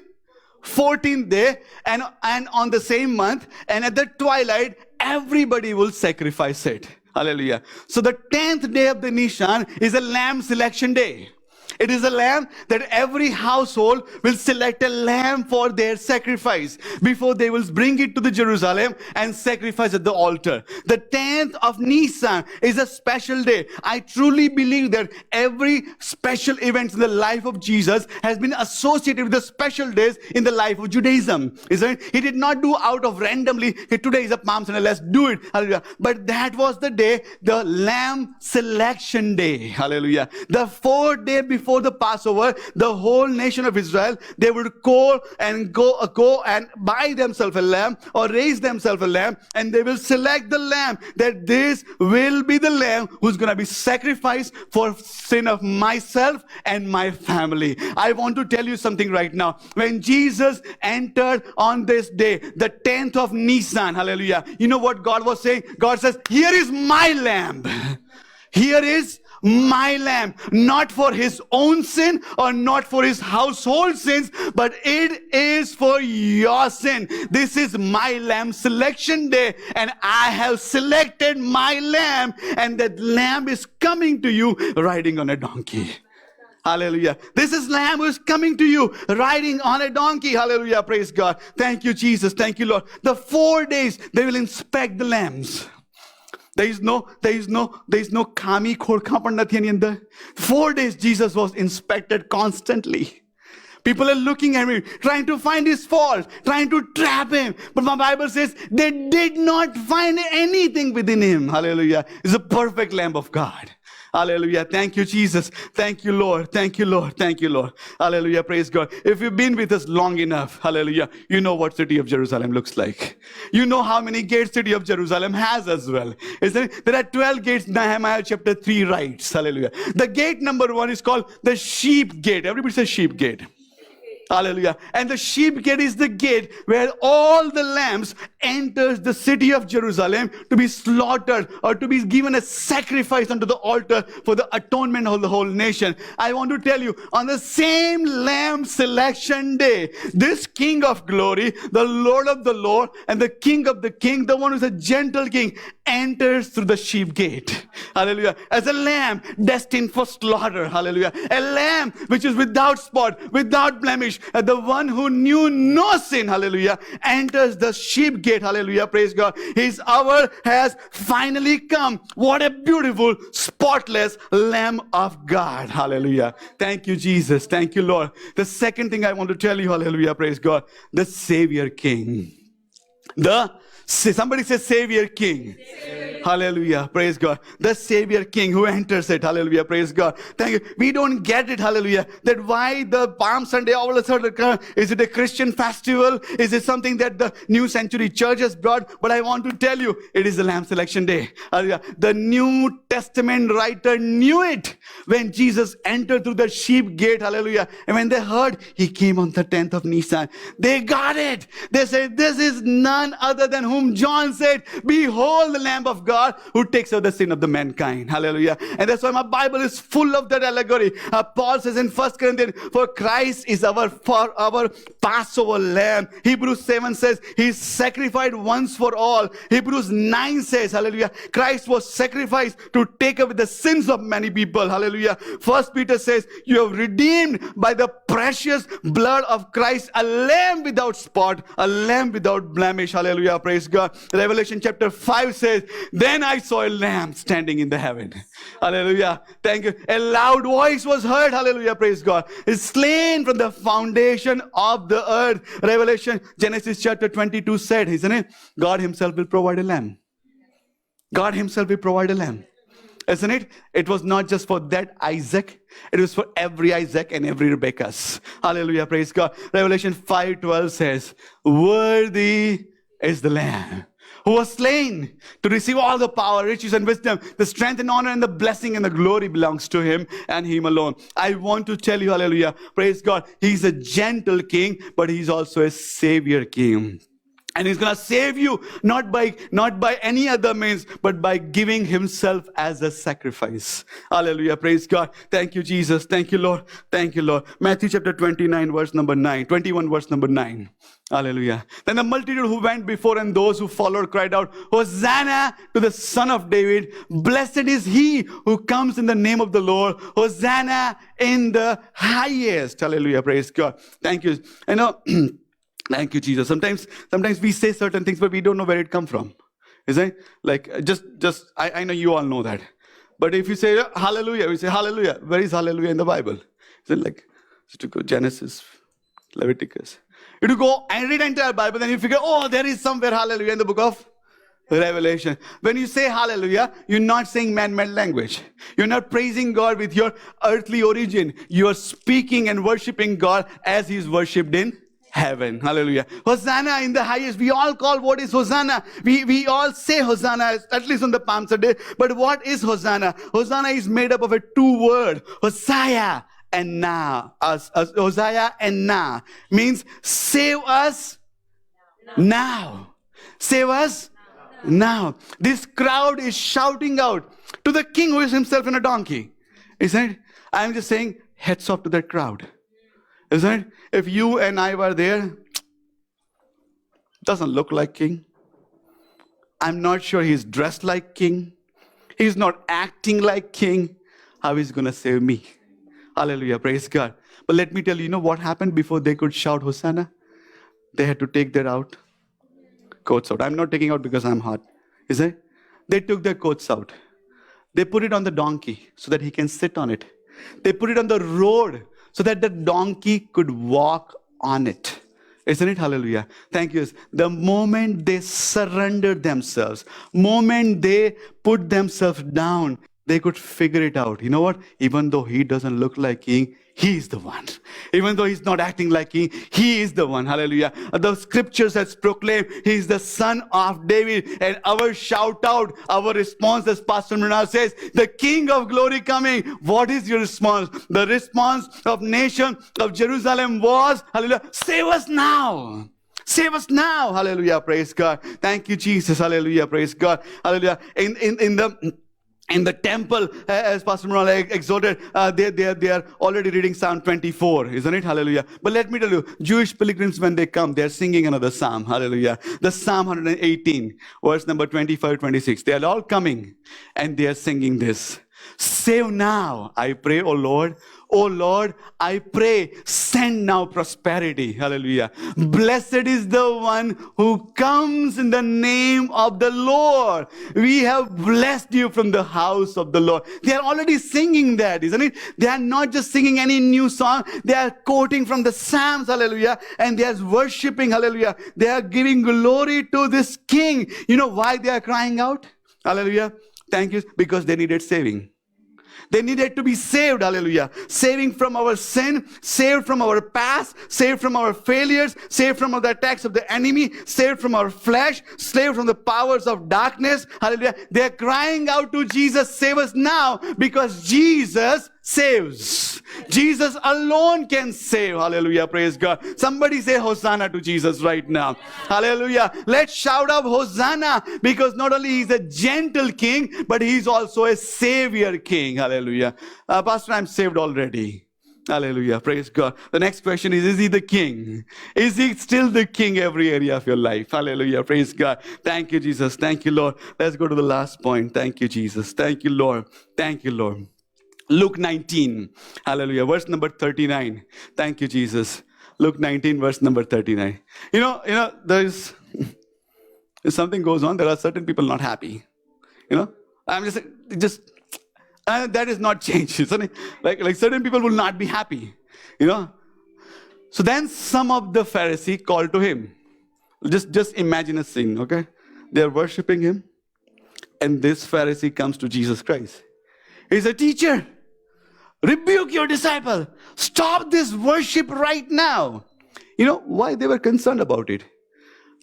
14th day. And on the same month, and at the twilight, everybody will sacrifice it. Hallelujah. So the 10th day of the Nisan is a lamb selection day. It is a lamb that every household will select a lamb for their sacrifice before they will bring it to the Jerusalem and sacrifice at the altar. The 10th of Nisan is a special day. I truly believe that every special event in the life of Jesus has been associated with the special days in the life of Judaism. Isn't it? He did not do out of randomly, hey, today is a Palm Sunday, let's do it. Hallelujah. But that was the day, the lamb selection day. Hallelujah. The 4th day before the Passover, the whole nation of Israel, they would go and buy themselves a lamb or raise themselves a lamb, and they will select the lamb that this will be the lamb who's going to be sacrificed for sin of myself and my family. I want to tell you something right now. When Jesus entered on this day, the 10th of Nisan, hallelujah, you know what God was saying? God says, here is my lamb. Here is my lamb, not for his own sin or not for his household sins, but it is for your sin. This is my lamb selection day, and I have selected my lamb, and that lamb is coming to you riding on a donkey. Hallelujah. This is lamb who is coming to you riding on a donkey. Hallelujah. Praise God. Thank you, Jesus. Thank you, Lord. The 4 days they will inspect the lambs. There is no kami khorkha. 4 days Jesus was inspected constantly. People are looking at me, trying to find his fault, trying to trap him. But my Bible says they did not find anything within him. Hallelujah. He's a perfect Lamb of God. Hallelujah. Thank you, Jesus. Thank you, Lord. Thank you, Lord. Thank you, Lord. Hallelujah. Praise God. If you've been with us long enough, hallelujah, you know what city of Jerusalem looks like. You know how many gates city of Jerusalem has as well. Isn't it? There are 12 gates, Nehemiah chapter 3 writes. Hallelujah. The gate number 1 is called the sheep gate. Everybody says sheep gate. Hallelujah. And the sheep gate is the gate where all the lambs enters the city of Jerusalem to be slaughtered or to be given a sacrifice unto the altar for the atonement of the whole nation. I want to tell you, on the same lamb selection day, this King of glory, the Lord of the Lord, and the King of the king, the one who is a gentle king, enters through the sheep gate. Hallelujah. As a lamb destined for slaughter. Hallelujah. A lamb which is without spot, without blemish. And the one who knew no sin. Hallelujah. Enters the sheep gate. Hallelujah. Praise God. His hour has finally come. What a beautiful, spotless Lamb of God. Hallelujah. Thank you, Jesus. Thank you, Lord. The second thing I want to tell you, hallelujah, praise God, the Savior King. Somebody say Savior King. Savior. Hallelujah. Praise God. The Savior King who enters it. Hallelujah. Praise God. Thank you. We don't get it. Hallelujah. That why the Palm Sunday all of a sudden, is it a Christian festival? Is it something that the New Century Church has brought? But I want to tell you, it is the Lamb Selection Day. Hallelujah. The New Testament writer knew it when Jesus entered through the sheep gate. Hallelujah. And when they heard he came on the 10th of Nisan, they got it. They said, this is none other than whom John said, behold the Lamb of God who takes away the sin of the mankind. Hallelujah. And that's why my Bible is full of that allegory. Paul says in 1 Corinthians, for Christ is our Passover lamb. Hebrews 7 says, he is sacrificed once for all. Hebrews 9 says, hallelujah, Christ was sacrificed to take away the sins of many people. Hallelujah. 1 Peter says, you have redeemed by the precious blood of Christ, a lamb without spot, a lamb without blemish. Hallelujah. Praise God. Revelation chapter 5 says, then I saw a lamb standing in the heaven. Hallelujah. Thank you. A loud voice was heard. Hallelujah. Praise God. Is slain from the foundation of the earth. Genesis chapter 22 said, isn't it? God himself will provide a lamb. God himself will provide a lamb. Isn't it? It was not just for that Isaac. It was for every Isaac and every Rebekah's. Hallelujah. Praise God. Revelation 5:12 says, worthy is the Lamb who was slain to receive all the power, riches and wisdom, the strength and honor and the blessing and the glory belongs to him and him alone. I want to tell you, hallelujah, praise God, he's a gentle king, but he's also a Savior King. And he's going to save you not by any other means, but by giving himself as a sacrifice. Hallelujah. Praise God. Thank you, Jesus. Thank you, Lord. Thank you, Lord. Matthew chapter 21, verse number 9. Hallelujah. Then the multitude who went before and those who followed cried out, Hosanna to the Son of David. Blessed is he who comes in the name of the Lord. Hosanna in the highest. Hallelujah. Praise God. Thank you. I know. Thank you, Jesus. Sometimes we say certain things, but we don't know where it comes from. Isn't it? Like, I know you all know that. But if you say hallelujah, we say hallelujah. Where is hallelujah in the Bible? Is it like, to go Genesis, Leviticus? You to go and read the entire Bible, then you figure, oh, there is somewhere hallelujah in the book of Revelation. When you say hallelujah, you're not saying man-made language. You're not praising God with your earthly origin. You are speaking and worshiping God as he's worshipped in heaven. Hallelujah. Hosanna in the highest. We all call what is Hosanna. We all say Hosanna, at least on the Palm Sunday. But what is Hosanna? Hosanna is made up of a two word. Hosea and Na. Hosea and Na means save us now. Save us now. This crowd is shouting out to the king who is himself in a donkey. Isn't it? I'm just saying, heads off to that crowd. Isn't it? If you and I were there, doesn't look like king. I'm not sure he's dressed like king. He's not acting like king. How is he going to save me? Hallelujah. Praise God. But let me tell you, you know what happened before they could shout Hosanna? They had to take their coats out. I'm not taking out because I'm hot. Is it? They took their coats out. They put it on the donkey so that he can sit on it. They put it on the road so that the donkey could walk on it. Isn't it? Hallelujah. Thank you. The moment they surrendered themselves, moment they put themselves down, they could figure it out. You know what? Even though he doesn't look like king, he is the one. Even though he's not acting like king, he is the one. Hallelujah. The scriptures has proclaimed he is the son of David. And our shout out, our response, as Pastor Mrinal says, the King of glory coming. What is your response? The response of nation of Jerusalem was, hallelujah, save us now. Save us now. Hallelujah. Praise God. Thank you, Jesus. Hallelujah. Praise God. Hallelujah. In the temple, as Pastor Mrinal exhorted, they are already reading Psalm 24, isn't it? Hallelujah. But let me tell you, Jewish pilgrims, when they come, they're singing another psalm. Hallelujah. The Psalm 118, verse number 25, 26. They are all coming and they are singing this. Save now, I pray, O Lord. O Lord, I pray, send now prosperity. Hallelujah. Blessed is the one who comes in the name of the Lord. We have blessed you from the house of the Lord. They are already singing that, isn't it? They are not just singing any new song. They are quoting from the Psalms. Hallelujah. And they are worshiping. Hallelujah. They are giving glory to this King. You know why they are crying out? Hallelujah. Thank you. Because they needed saving. They needed to be saved, hallelujah. Saving from our sin, saved from our past, saved from our failures, saved from the attacks of the enemy, saved from our flesh, saved from the powers of darkness, hallelujah. They're crying out to Jesus, save us now, because Jesus saves. Jesus alone can save. Hallelujah. Praise God. Somebody say Hosanna to Jesus right now. Hallelujah. Let's shout out Hosanna, because not only he's a gentle king, but he's also a savior king. Hallelujah. Pastor, I'm saved already. Hallelujah. Praise God. The next question is he the king? Is he still the king every area of your life? Hallelujah. Praise God. Thank you, Jesus. Thank you, Lord. Let's go to the last point. Thank you, Jesus. Thank you, Lord. Thank you, Lord. Luke 19, hallelujah, verse number 39. Thank you, Jesus. Luke 19, verse number 39. You know, there's if something goes on, there are certain people not happy. You know, I'm just that is not changed, isn't it? Like certain people will not be happy. You know. So then some of the Pharisee called to him. Just imagine a scene, okay? They're worshiping him, and this Pharisee comes to Jesus Christ. He's a teacher. Rebuke your disciple. Stop this worship right now. You know why they were concerned about it?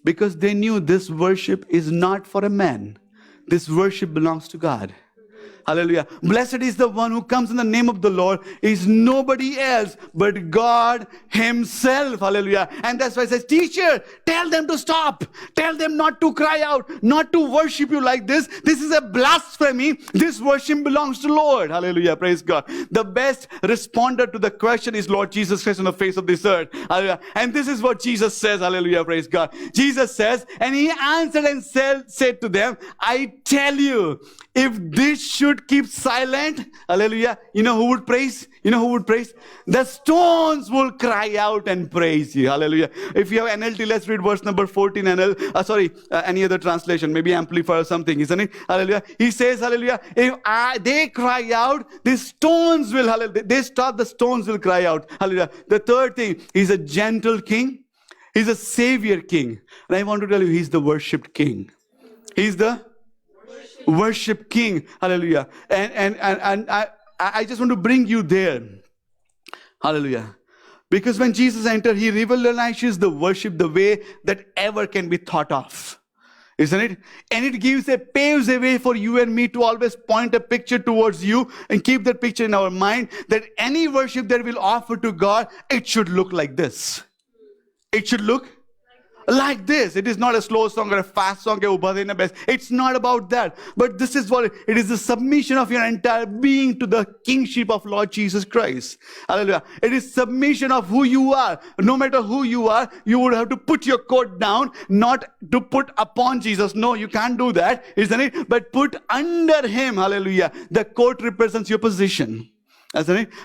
Because they knew this worship is not for a man. This worship belongs to God. Hallelujah. Blessed is the one who comes in the name of the Lord. Is nobody else but God himself. Hallelujah. And that's why it says, teacher, tell them to stop. Tell them not to cry out, not to worship you like this. This is a blasphemy. This worship belongs to Lord. Hallelujah. Praise God. The best responder to the question is Lord Jesus Christ on the face of this earth. Hallelujah. And this is what Jesus says. Hallelujah. Praise God. Jesus says, and he answered and said to them, I tell you, if this should keep silent, hallelujah, you know who would praise? You know who would praise? The stones will cry out and praise you. Hallelujah. If you have NLT, let's read verse number 14. Any other translation, maybe Amplifier or something, isn't it? Hallelujah. He says, hallelujah, if they cry out, the stones will, hallelujah, they stop, the stones will cry out. Hallelujah. The third thing, he's a gentle king. He's a savior king. And I want to tell you, he's the worshipped king. He's the worship king. Hallelujah. And I just want to bring you there. Hallelujah. Because when Jesus entered, he revolutionizes the worship the way that ever can be thought of. Isn't it? And it paves a way for you and me to always point a picture towards you and keep that picture in our mind, that any worship that we'll offer to God, it should look like this. It should look like this. It is not a slow song or a fast song. It's not about that. But this is what it is, the submission of your entire being to the kingship of Lord Jesus Christ. Hallelujah. It is submission of who you are. No matter who you are, you would have to put your coat down, not to put upon Jesus. No, you can't do that, isn't it? But put under him. Hallelujah. The coat represents your position.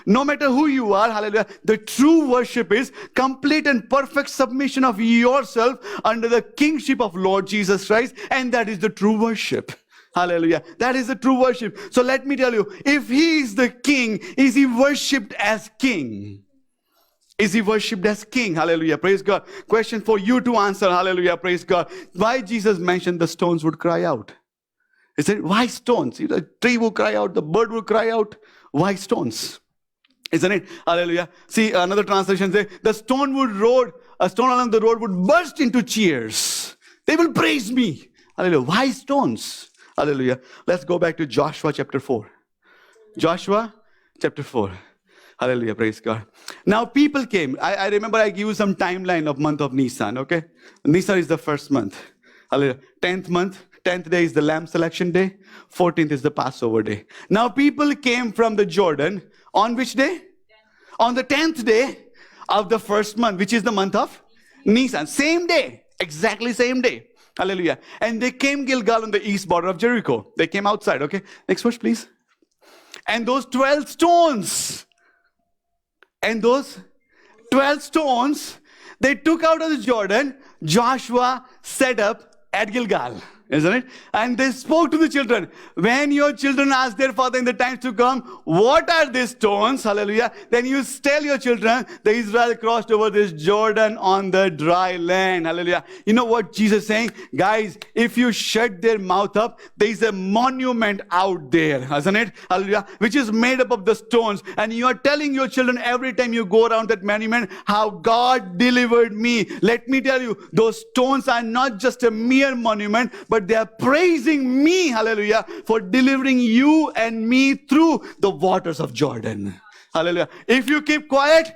No matter who you are, hallelujah, the true worship is complete and perfect submission of yourself under the kingship of Lord Jesus Christ, and that is the true worship. Hallelujah. That is the true worship. So let me tell you, if he is the king, is he worshipped as king? Is he worshipped as king? Hallelujah. Praise God. Question for you to answer. Hallelujah. Praise God. Why Jesus mentioned the stones would cry out? Isn't it? Why stones? The tree will cry out, the bird will cry out. Why stones? Isn't it? Hallelujah. See, another translation says, the stone would roll, a stone along the road would burst into cheers. They will praise me. Hallelujah. Why stones? Hallelujah. Let's go back to Joshua chapter 4. Joshua chapter 4. Hallelujah. Praise God. Now people came. I remember I give you some timeline of month of Nisan. Okay. Nisan is the first month. Hallelujah. 10th month. 10th day is the lamb selection day. 14th is the Passover day. Now people came from the Jordan on which day? On the 10th day of the first month, which is the month of Nisan. Same day. Exactly same day. Hallelujah. And they came Gilgal on the east border of Jericho. They came outside. Okay. Next verse, please. And those 12 stones. And those 12 stones, they took out of the Jordan, Joshua set up at Gilgal. Isn't it? And they spoke to the children. When your children ask their father in the times to come, what are these stones? Hallelujah. Then you tell your children, the Israel crossed over this Jordan on the dry land. Hallelujah. You know what Jesus is saying? Guys, if you shut their mouth up, there is a monument out there, isn't it? Hallelujah. Which is made up of the stones. And you are telling your children every time you go around that monument, how God delivered me. Let me tell you, those stones are not just a mere monument, but they are praising me, hallelujah, for delivering you and me through the waters of Jordan. Hallelujah. If you keep quiet,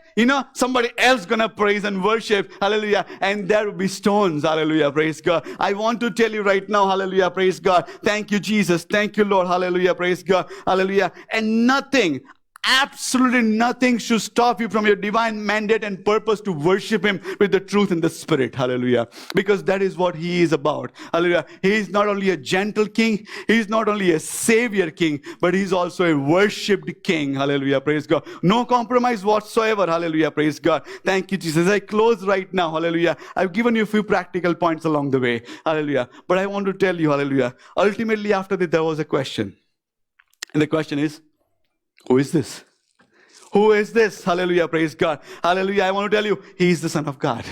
somebody else gonna praise and worship. Hallelujah. And there will be stones. Hallelujah. Praise God. I want to tell you right now. Hallelujah. Praise God. Thank you, Jesus. Thank you, Lord. Hallelujah. Praise God. Hallelujah. And nothing, absolutely nothing should stop you from your divine mandate and purpose to worship Him with the truth and the Spirit. Hallelujah. Because that is what He is about. Hallelujah. He is not only a gentle King, He is not only a Savior King, but He is also a worshipped King. Hallelujah. Praise God. No compromise whatsoever. Hallelujah. Praise God. Thank you, Jesus. As I close right now, hallelujah, I've given you a few practical points along the way. Hallelujah. But I want to tell you, hallelujah, ultimately after this, there was a question. And the question is, who is this? Who is this? Hallelujah. Praise God. Hallelujah. I want to tell you, He is the Son of God.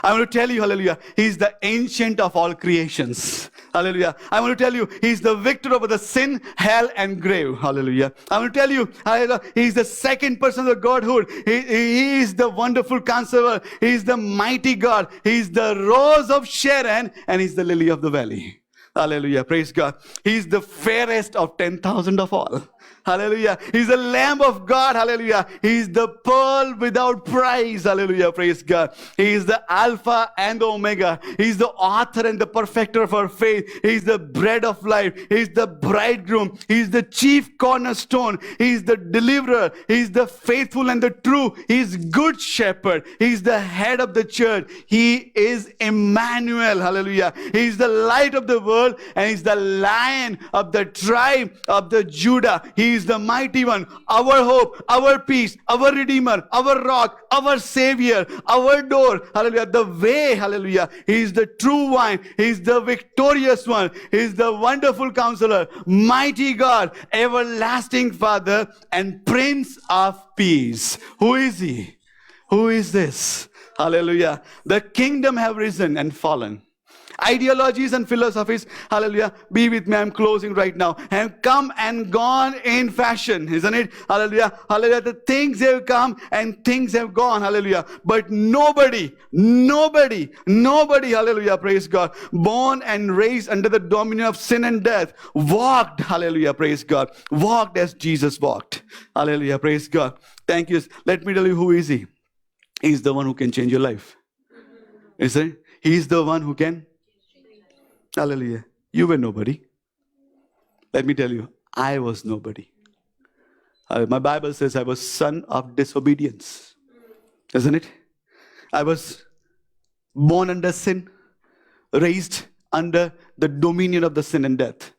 I want to tell you, hallelujah, He is the ancient of all creations. Hallelujah. I want to tell you, He is the victor over the sin, hell, and grave. Hallelujah. I want to tell you, hallelujah, He is the second person of the Godhood. He is the wonderful counselor. He is the mighty God. He is the rose of Sharon, and He is the lily of the valley. Hallelujah. Praise God. He is the fairest of 10,000 of all. Hallelujah. He's the Lamb of God. Hallelujah. He's the pearl without price. Hallelujah. Praise God. He is the Alpha and the Omega. He's the author and the perfecter of our faith. He's the bread of life. He's the bridegroom. He's the chief cornerstone. He's the deliverer. He's the faithful and the true. He's good shepherd. He's the head of the church. He is Emmanuel. Hallelujah. He's the light of the world, and He's the Lion of the tribe of the Judah. He is the mighty one, our hope, our peace, our Redeemer, our rock, our Savior, our door. Hallelujah. The way. Hallelujah. He is the true wine. He is the victorious one. He is the wonderful counselor, mighty God, everlasting Father, and Prince of Peace. Who is He? Who is this? Hallelujah. The kingdom have risen and fallen. Ideologies and philosophies, hallelujah, be with me, I'm closing right now, have come and gone in fashion, isn't it? Hallelujah, hallelujah. The things have come and things have gone, hallelujah. But nobody, hallelujah, praise God, born and raised under the dominion of sin and death, walked, hallelujah, praise God, walked as Jesus walked. Hallelujah, praise God. Thank you. Let me tell you, who is He? He's the one who can change your life. Isn't it? He's the one who can. Hallelujah. You were nobody. Let me tell you, I was nobody. My Bible says I was son of disobedience. Isn't it? I was born under sin, raised under the dominion of the sin and death.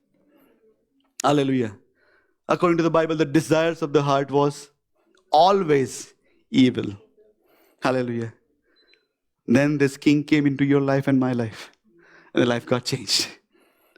Hallelujah. According to the Bible, the desires of the heart was always evil. Hallelujah. Then this King came into your life and my life. And the life got changed.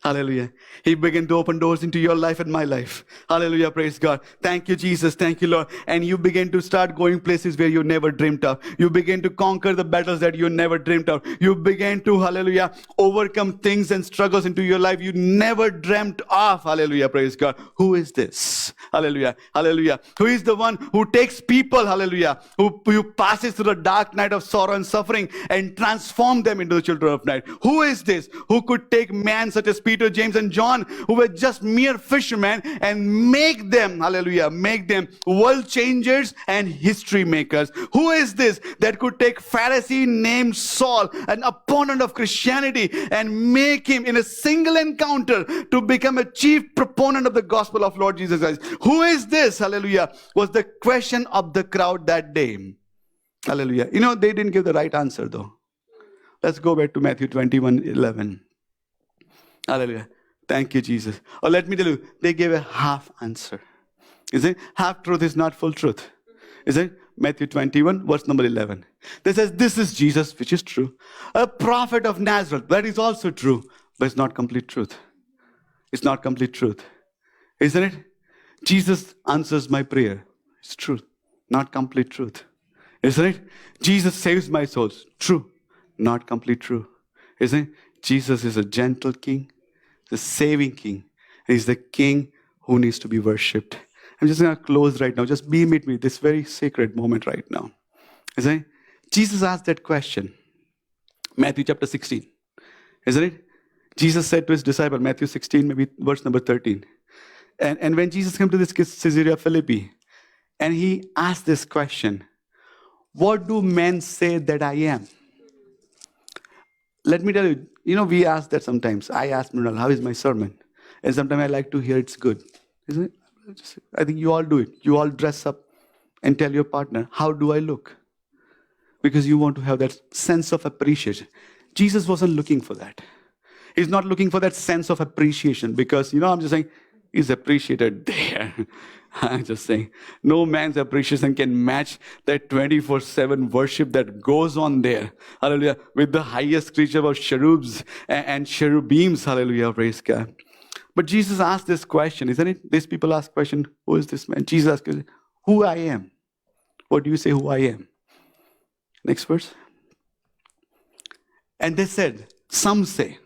Hallelujah. He began to open doors into your life and my life. Hallelujah. Praise God. Thank you, Jesus. Thank you, Lord. And you begin to start going places where you never dreamed of. You begin to conquer the battles that you never dreamed of. You begin to, hallelujah, overcome things and struggles into your life you never dreamt of. Hallelujah. Praise God. Who is this? Hallelujah. Hallelujah. Who is the one who takes people, hallelujah, who passes through the dark night of sorrow and suffering and transform them into the children of night? Who is this who could take men such as Peter, James, and John, who were just mere fishermen, and make them, hallelujah, make them world changers and history makers? Who is this that could take Pharisee named Saul, an opponent of Christianity, and make him in a single encounter to become a chief proponent of the gospel of Lord Jesus Christ? Who is this, hallelujah, was the question of the crowd that day. Hallelujah. You know, they didn't give the right answer though. Let's go back to Matthew 21:11. Hallelujah. Thank you, Jesus. Or let me tell you, they gave a half answer. Is it? Half truth is not full truth. Is it? Matthew 21, verse number 11. They says, this is Jesus, which is true. A prophet of Nazareth. That is also true. But it's not complete truth. It's not complete truth. Isn't it? Jesus answers my prayer. It's truth. Not complete truth. Isn't it? Jesus saves my souls. True. Not complete true. Isn't it? Jesus is a gentle king, the saving king. He's the king who needs to be worshipped. I'm just going to close right now. Just be with me this very sacred moment right now. Isn't it? Jesus asked that question. Matthew chapter 16. Isn't it? Jesus said to his disciple, Matthew 16, maybe verse number 13. And when Jesus came to this Caesarea Philippi, and he asked this question, what do men say that I am? Let me tell you, you know, we ask that sometimes. I ask Mrinal, how is my sermon? And sometimes I like to hear it's good. Isn't it? I think you all do it. You all dress up and tell your partner, how do I look? Because you want to have that sense of appreciation. Jesus wasn't looking for that. He's not looking for that sense of appreciation because, you know, I'm just saying, he's appreciated there. I'm just saying, no man's appreciation can match that 24/7 worship that goes on there. Hallelujah. With the highest creature of cherubs and cherubims. Hallelujah. Praise God. But Jesus asked this question, isn't it? These people ask question, who is this man? Jesus asked, who I am. What do you say who I am? Next verse. And they said, some say,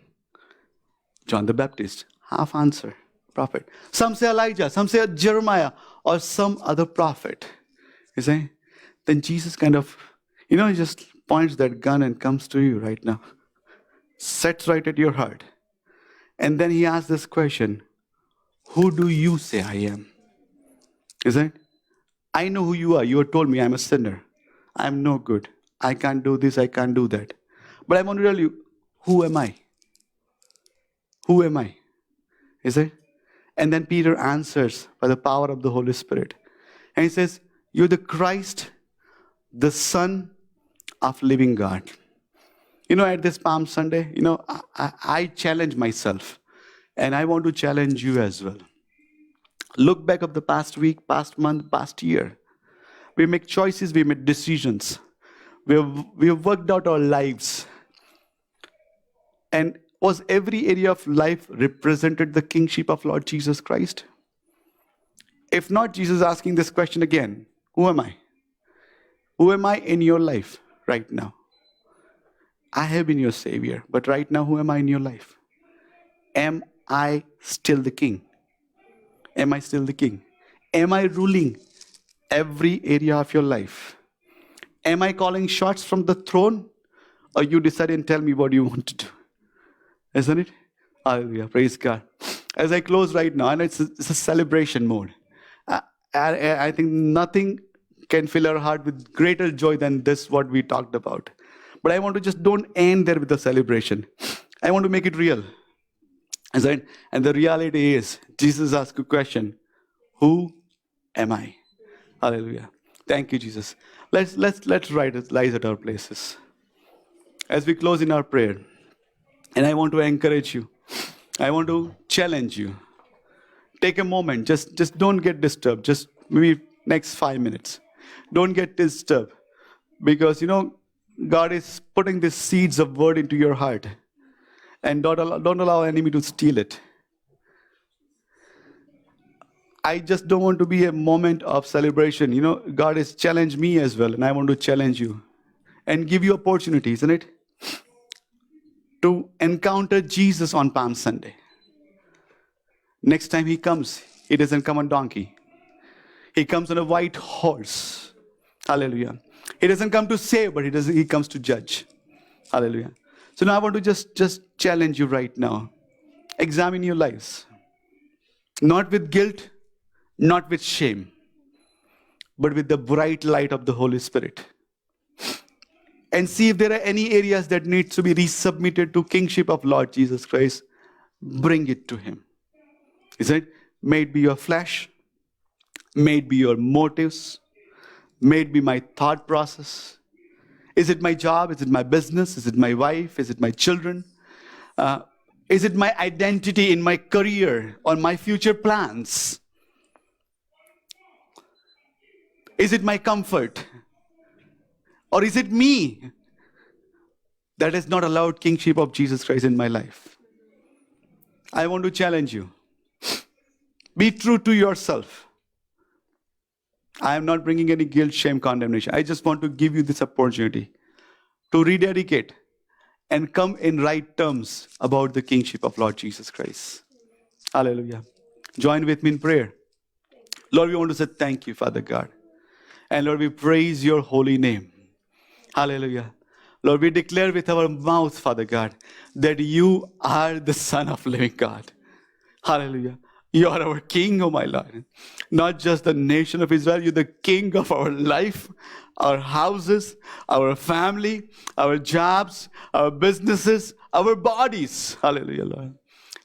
John the Baptist, half answer. Prophet. Some say Elijah, some say Jeremiah, or some other prophet. You see? Then Jesus kind of, you know, he just points that gun and comes to you right now. Sets right at your heart. And then he asks this question, who do you say I am? Is it? I know who you are. You have told me I'm a sinner. I'm no good. I can't do this, I can't do that. But I want to tell you, who am I? Who am I? Is it? And then Peter answers by the power of the Holy Spirit. And he says, you're the Christ, the Son of living God. You know, at this Palm Sunday, you know, I challenge myself. And I want to challenge you as well. Look back of the past week, past month, past year. We make choices, we make decisions. We have worked out our lives. And was every area of life represented the kingship of Lord Jesus Christ? If not, Jesus is asking this question again. Who am I? Who am I in your life right now? I have been your Savior, but right now, who am I in your life? Am I still the king? Am I still the king? Am I ruling every area of your life? Am I calling shots from the throne? Or you decide and tell me what you want to do? Isn't it? Hallelujah. Praise God. As I close right now, and it's a celebration mode. I think nothing can fill our heart with greater joy than this, what we talked about. But I want to just don't end there with the celebration. I want to make it real. Isn't it? And the reality is, Jesus asked a question. Who am I? Hallelujah. Thank you, Jesus. Let's rise at our places. As we close in our prayer, and I want to encourage you. I want to challenge you. Take a moment. Just don't get disturbed. Just maybe next 5 minutes. Don't get disturbed. Because, you know, God is putting these seeds of word into your heart. And don't allow enemy to steal it. I just don't want to be a moment of celebration. You know, God has challenged me as well, and I want to challenge you and give you opportunity, isn't it? To encounter Jesus on Palm Sunday. Next time he comes, he doesn't come on donkey. He comes on a white horse. Hallelujah. He doesn't come to save, but he comes to judge. Hallelujah. So now I want to just challenge you right now. Examine your lives. Not with guilt, not with shame, but with the bright light of the Holy Spirit. And see if there are any areas that need to be resubmitted to kingship of Lord Jesus Christ. Bring it to him. Isn't it? May it be your flesh, may it be your motives, may it be my thought process. Is it my job? Is it my business? Is it my wife? Is it my children? Is it my identity in my career or my future plans? Is it my comfort? Or is it me that has not allowed kingship of Jesus Christ in my life? I want to challenge you. Be true to yourself. I am not bringing any guilt, shame, condemnation. I just want to give you this opportunity to rededicate and come in right terms about the kingship of Lord Jesus Christ. Hallelujah. Join with me in prayer. Lord, we want to say thank you, Father God. And Lord, we praise your holy name. Hallelujah. Lord, we declare with our mouth, Father God, that you are the Son of living God. Hallelujah. You are our King, oh my Lord. Not just the nation of Israel, you're the King of our life, our houses, our family, our jobs, our businesses, our bodies. Hallelujah, Lord.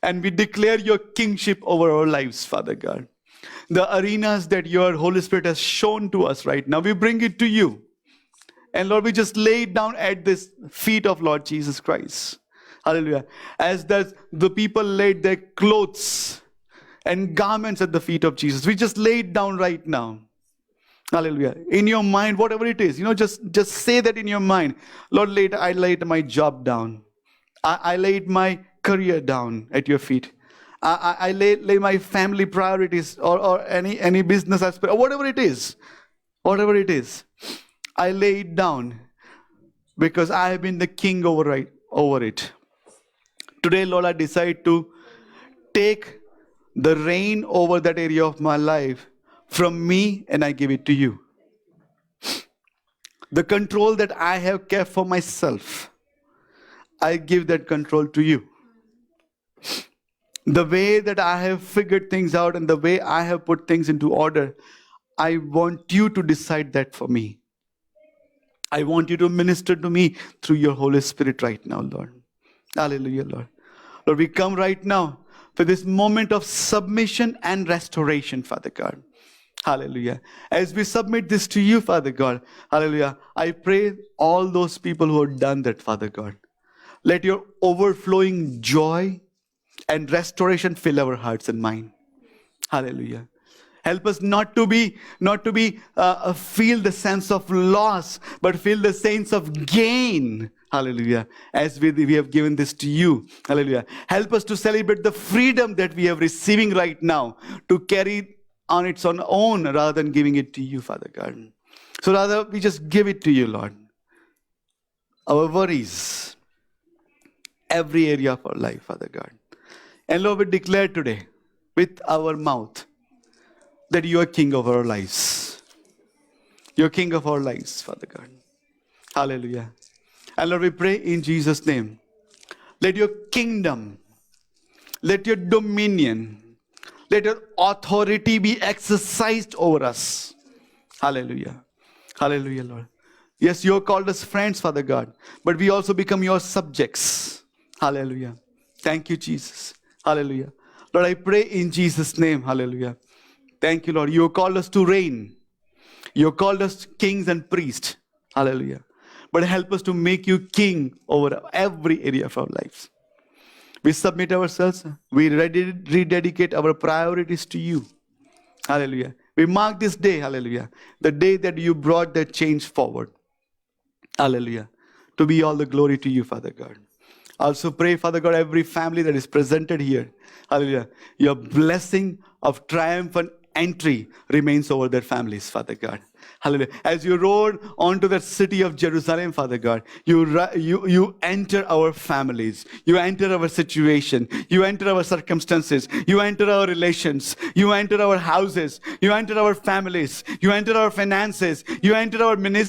And we declare your kingship over our lives, Father God. The arenas that your Holy Spirit has shown to us right now, we bring it to you. And Lord, we just lay it down at the feet of Lord Jesus Christ. Hallelujah. As the people laid their clothes and garments at the feet of Jesus. We just lay it down right now. Hallelujah. In your mind, whatever it is, just say that in your mind. Lord, I laid my job down. I laid my career down at your feet. I lay my family priorities or any business aspect, or whatever it is. Whatever it is. I lay it down because I have been the king over it. Today, Lord, I decide to take the reign over that area of my life from me, and I give it to you. The control that I have kept for myself, I give that control to you. The way that I have figured things out and the way I have put things into order, I want you to decide that for me. I want you to minister to me through your Holy Spirit right now, Lord. Hallelujah, Lord. Lord, we come right now for this moment of submission and restoration, Father God. Hallelujah. As we submit this to you, Father God, hallelujah, I pray all those people who have done that, Father God, let your overflowing joy and restoration fill our hearts and mind. Hallelujah. Help us not to feel the sense of loss, but feel the sense of gain. Hallelujah. As we have given this to you. Hallelujah. Help us to celebrate the freedom that we are receiving right now to carry on its own rather than giving it to you, Father God. So rather, we just give it to you, Lord. Our worries, every area of our life, Father God. And Lord, we declare today with our mouth that you are King of our lives. You're King of our lives, Father God. Hallelujah. And Lord, we pray in Jesus' name. Let your kingdom, let your dominion, let your authority be exercised over us. Hallelujah. Hallelujah, Lord. Yes, you have called us friends, Father God, but we also become your subjects. Hallelujah. Thank you, Jesus. Hallelujah. Lord, I pray in Jesus' name. Hallelujah. Thank you, Lord. You have called us to reign. You have called us kings and priests. Hallelujah. But help us to make you king over every area of our lives. We submit ourselves. We rededicate our priorities to you. Hallelujah. We mark this day, hallelujah, the day that you brought that change forward. Hallelujah. To be all the glory to you, Father God. Also pray, Father God, every family that is presented here. Hallelujah. Your blessing of triumphant entry remains over their families, Father God. Hallelujah. As you rode onto the city of Jerusalem, Father God, you enter our families. You enter our situation. You enter our circumstances. You enter our relations. You enter our houses. You enter our families. You enter our finances. You enter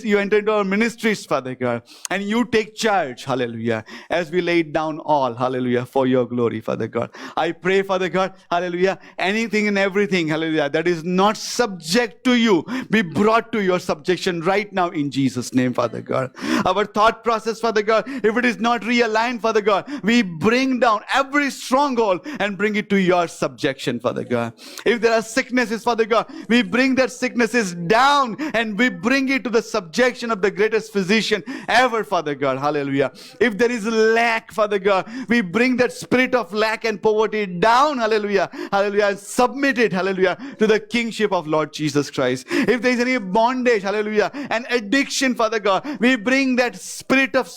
you enter into our ministries, Father God. And you take charge, hallelujah, as we lay down all, hallelujah, for your glory, Father God. I pray, Father God, hallelujah, anything and everything, hallelujah, that is not subject to you, be brought to your subjection right now in Jesus' name, Father God. Our thought process, Father God, if it is not realigned, Father God, we bring down every stronghold and bring it to your subjection, Father God. If there are sicknesses, Father God, we bring that sicknesses down and we bring it to the subjection of the greatest physician ever, Father God. Hallelujah. If there is lack, Father God, we bring that spirit of lack and poverty down, hallelujah, hallelujah, and submit it, hallelujah, to the kingship of Lord Jesus Christ. If there is any bondage, hallelujah, and addiction, Father God, we bring that spirit of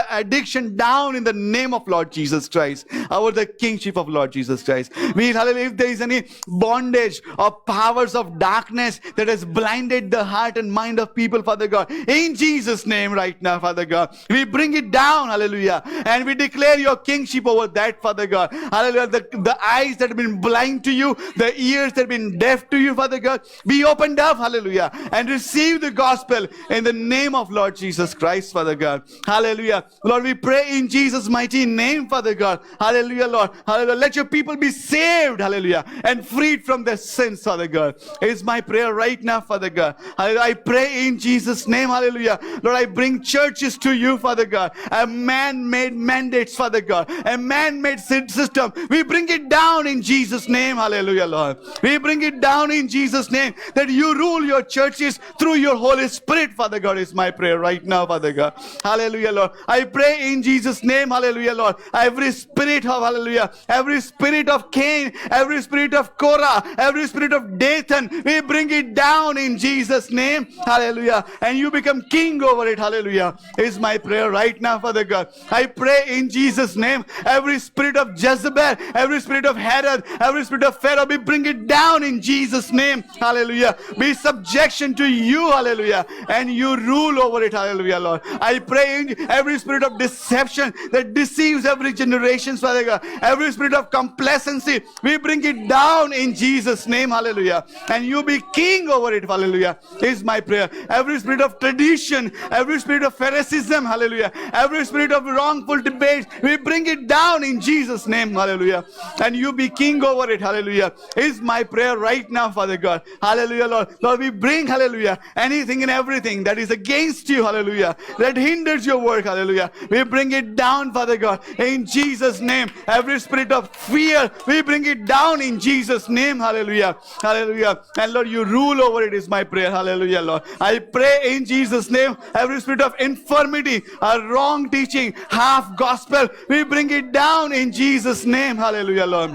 addiction down in the name of Lord Jesus Christ, over the kingship of Lord Jesus Christ. We, hallelujah, if there is any bondage or powers of darkness that has blinded the heart and mind of people, Father God, in Jesus' name right now, Father God, we bring it down, hallelujah, and we declare your kingship over that, Father God. Hallelujah. The eyes that have been blind to you, the ears that have been deaf to you, Father God, be opened up, hallelujah, and receive the gospel in the name of Lord Jesus Christ, Father God. Hallelujah. Lord, we pray in Jesus' mighty name, Father God. Hallelujah, Lord. Hallelujah. Let your people be saved, hallelujah, and freed from their sins, Father God. It's my prayer right now, Father God. Hallelujah. I pray in Jesus' name, hallelujah. Lord, I bring churches to you, Father God. A man-made mandates, Father God. A man-made system. We bring it down in Jesus' name, hallelujah, Lord. We bring it down in Jesus' name, that you rule your churches through your Holy Spirit, Father God, is my prayer right now, Father God. Hallelujah, Lord. I pray in Jesus' name, hallelujah, Lord. Every spirit of, hallelujah, every spirit of Cain, every spirit of Korah, every spirit of Dathan, we bring it down in Jesus' name, hallelujah. And you become king over it, hallelujah, is my prayer right now, Father God. I pray in Jesus' name, every spirit of Jezebel, every spirit of Herod, every spirit of Pharaoh, we bring it down in Jesus' name, hallelujah. Be subjection to you, hallelujah, and you rule over it, hallelujah, Lord. I pray in every spirit of deception that deceives every generation, Father God, every spirit of complacency, we bring it down in Jesus' name, hallelujah, and you be king over it, hallelujah, is my prayer. Every spirit of tradition, every spirit of Phariseeism, hallelujah, every spirit of wrongful debates, we bring it down in Jesus' name, hallelujah, and you be king over it, hallelujah, is my prayer right now, Father God. Hallelujah, Lord. Lord, we bring, hallelujah, anything and everything that is against you, hallelujah, that hinders your work, hallelujah, we bring it down, Father God, in Jesus' name. Every spirit of fear, we bring it down in Jesus' name, hallelujah, hallelujah, and Lord, you rule over it, is my prayer, hallelujah, Lord. I pray in Jesus' name, every spirit of infirmity, a wrong teaching, half gospel, we bring it down in Jesus' name, hallelujah, Lord.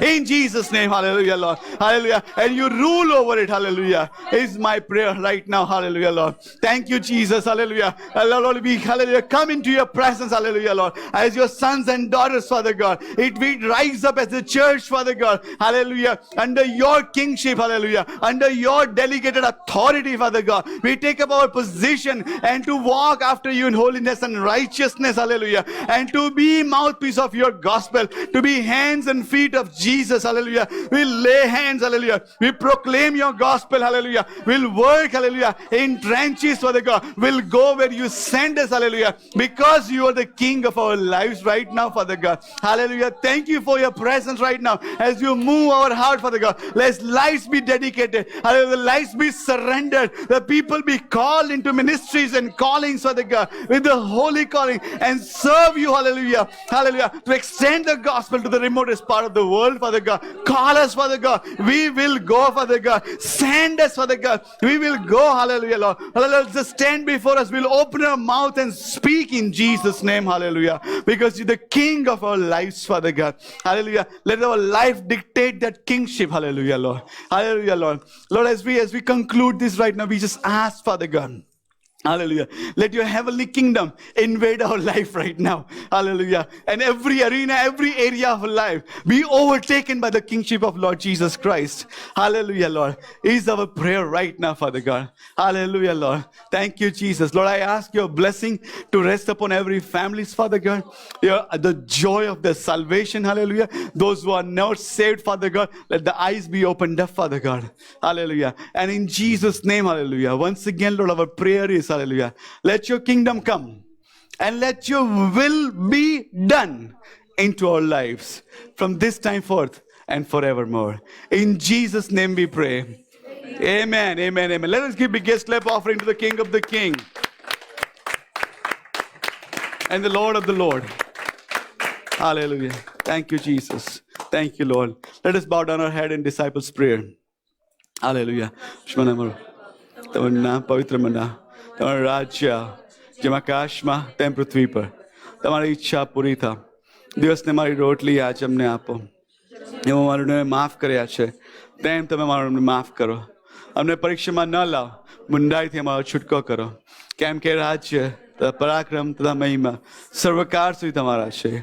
In Jesus' name, hallelujah, Lord. Hallelujah. And you rule over it, hallelujah, is my prayer right now, hallelujah, Lord. Thank you, Jesus, hallelujah. Lord, we, hallelujah, come into your presence, hallelujah, Lord, as your sons and daughters, Father God. We rise up as a church, Father God, hallelujah, under your kingship, hallelujah, under your delegated authority, Father God. We take up our position and to walk after you in holiness and righteousness, hallelujah, and to be mouthpiece of your gospel, to be hands and feet of Jesus, hallelujah. We lay hands, hallelujah. We proclaim your gospel, hallelujah. We'll work, hallelujah, in trenches, Father God. We'll go where you send us, hallelujah, because you are the king of our lives right now, Father God. Hallelujah. Thank you for your presence right now as you move our heart, Father God. Let lives be dedicated, hallelujah. Lives be surrendered. The people be called into ministries and callings, Father God, with the holy calling and serve you, hallelujah, hallelujah, to extend the gospel to the remotest part of the world, Father God. Call us, Father God. We will go, Father God. Send us, Father God. We will go, hallelujah, Lord. Hallelujah. Just stand before us. We'll open our mouth and speak in Jesus' name, hallelujah, because you're the king of our lives, Father God. Hallelujah. Let our life dictate that kingship, hallelujah, Lord. Hallelujah, Lord. Lord, as we conclude this right now, we just ask, Father God, Hallelujah. Let your heavenly kingdom invade our life right now. Hallelujah. And every arena, every area of life be overtaken by the kingship of Lord Jesus Christ. Hallelujah, Lord. Is our prayer right now, Father God. Hallelujah, Lord. Thank you, Jesus. Lord, I ask your blessing to rest upon every families, Father God. The joy of the salvation, hallelujah. Those who are not saved, Father God, let the eyes be opened up, Father God. Hallelujah. And in Jesus' name, hallelujah. Once again, Lord, our prayer is, hallelujah, let your kingdom come and let your will be done into our lives from this time forth and forevermore. In Jesus' name we pray. Amen, amen, amen. Let us give biggest clap offering to the King of the King and the Lord of the Lord. Hallelujah. Thank you, Jesus. Thank you, Lord. Let us bow down our head in disciples' prayer. Hallelujah. તમારું નામ પવિત્ર મના, તમારું રાજ્ય જેમ આકાશમાં તેમ પૃથ્વી પર, તમારી ઈચ્છા પૂરી થા. દિવસને મારી રોટલી આજ અમને આપો. એવું મારું માફ કર્યા છે તેમ તમે મારું અમને માફ કરો. અમને પરીક્ષામાં ન લાવ, મુંડાઈથી અમારો છૂટકો કરો. કેમ કે રાજ્ય, પરાક્રમ તથા મહિમા સર્વકાર સુધી તમારા છે.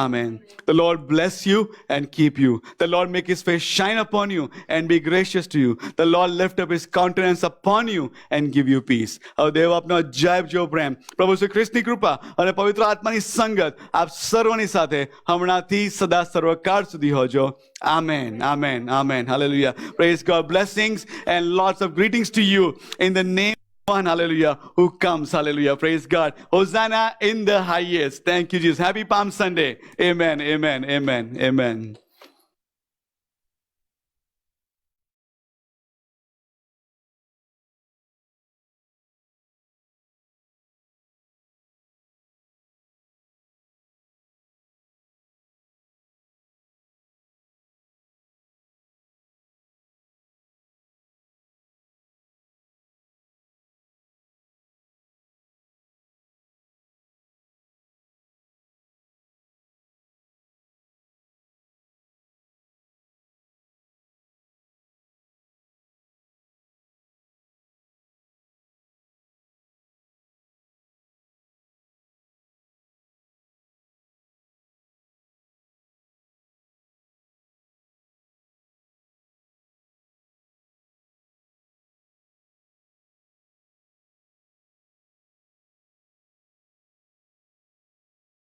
Amen. The Lord bless you and keep you. The Lord make his face shine upon you and be gracious to you. The Lord lift up his countenance upon you and give you peace. હવે દેવ આપનો અજાયબ જેવો પ્રેમ, પ્રભુ શ્રી ખ્રિસ્તની કૃપા અને પવિત્ર આત્માની સંગત આપ સર્વની સાથે હમણાંથી સદા સર્વકાળ સુધી હોજો. Amen. Amen. Amen. Hallelujah. Praise God. Blessings and lots of greetings to you in the name one, hallelujah, who comes, hallelujah, praise God. Hosanna in the highest. Thank you, Jesus. Happy Palm Sunday. Amen, amen, amen, amen.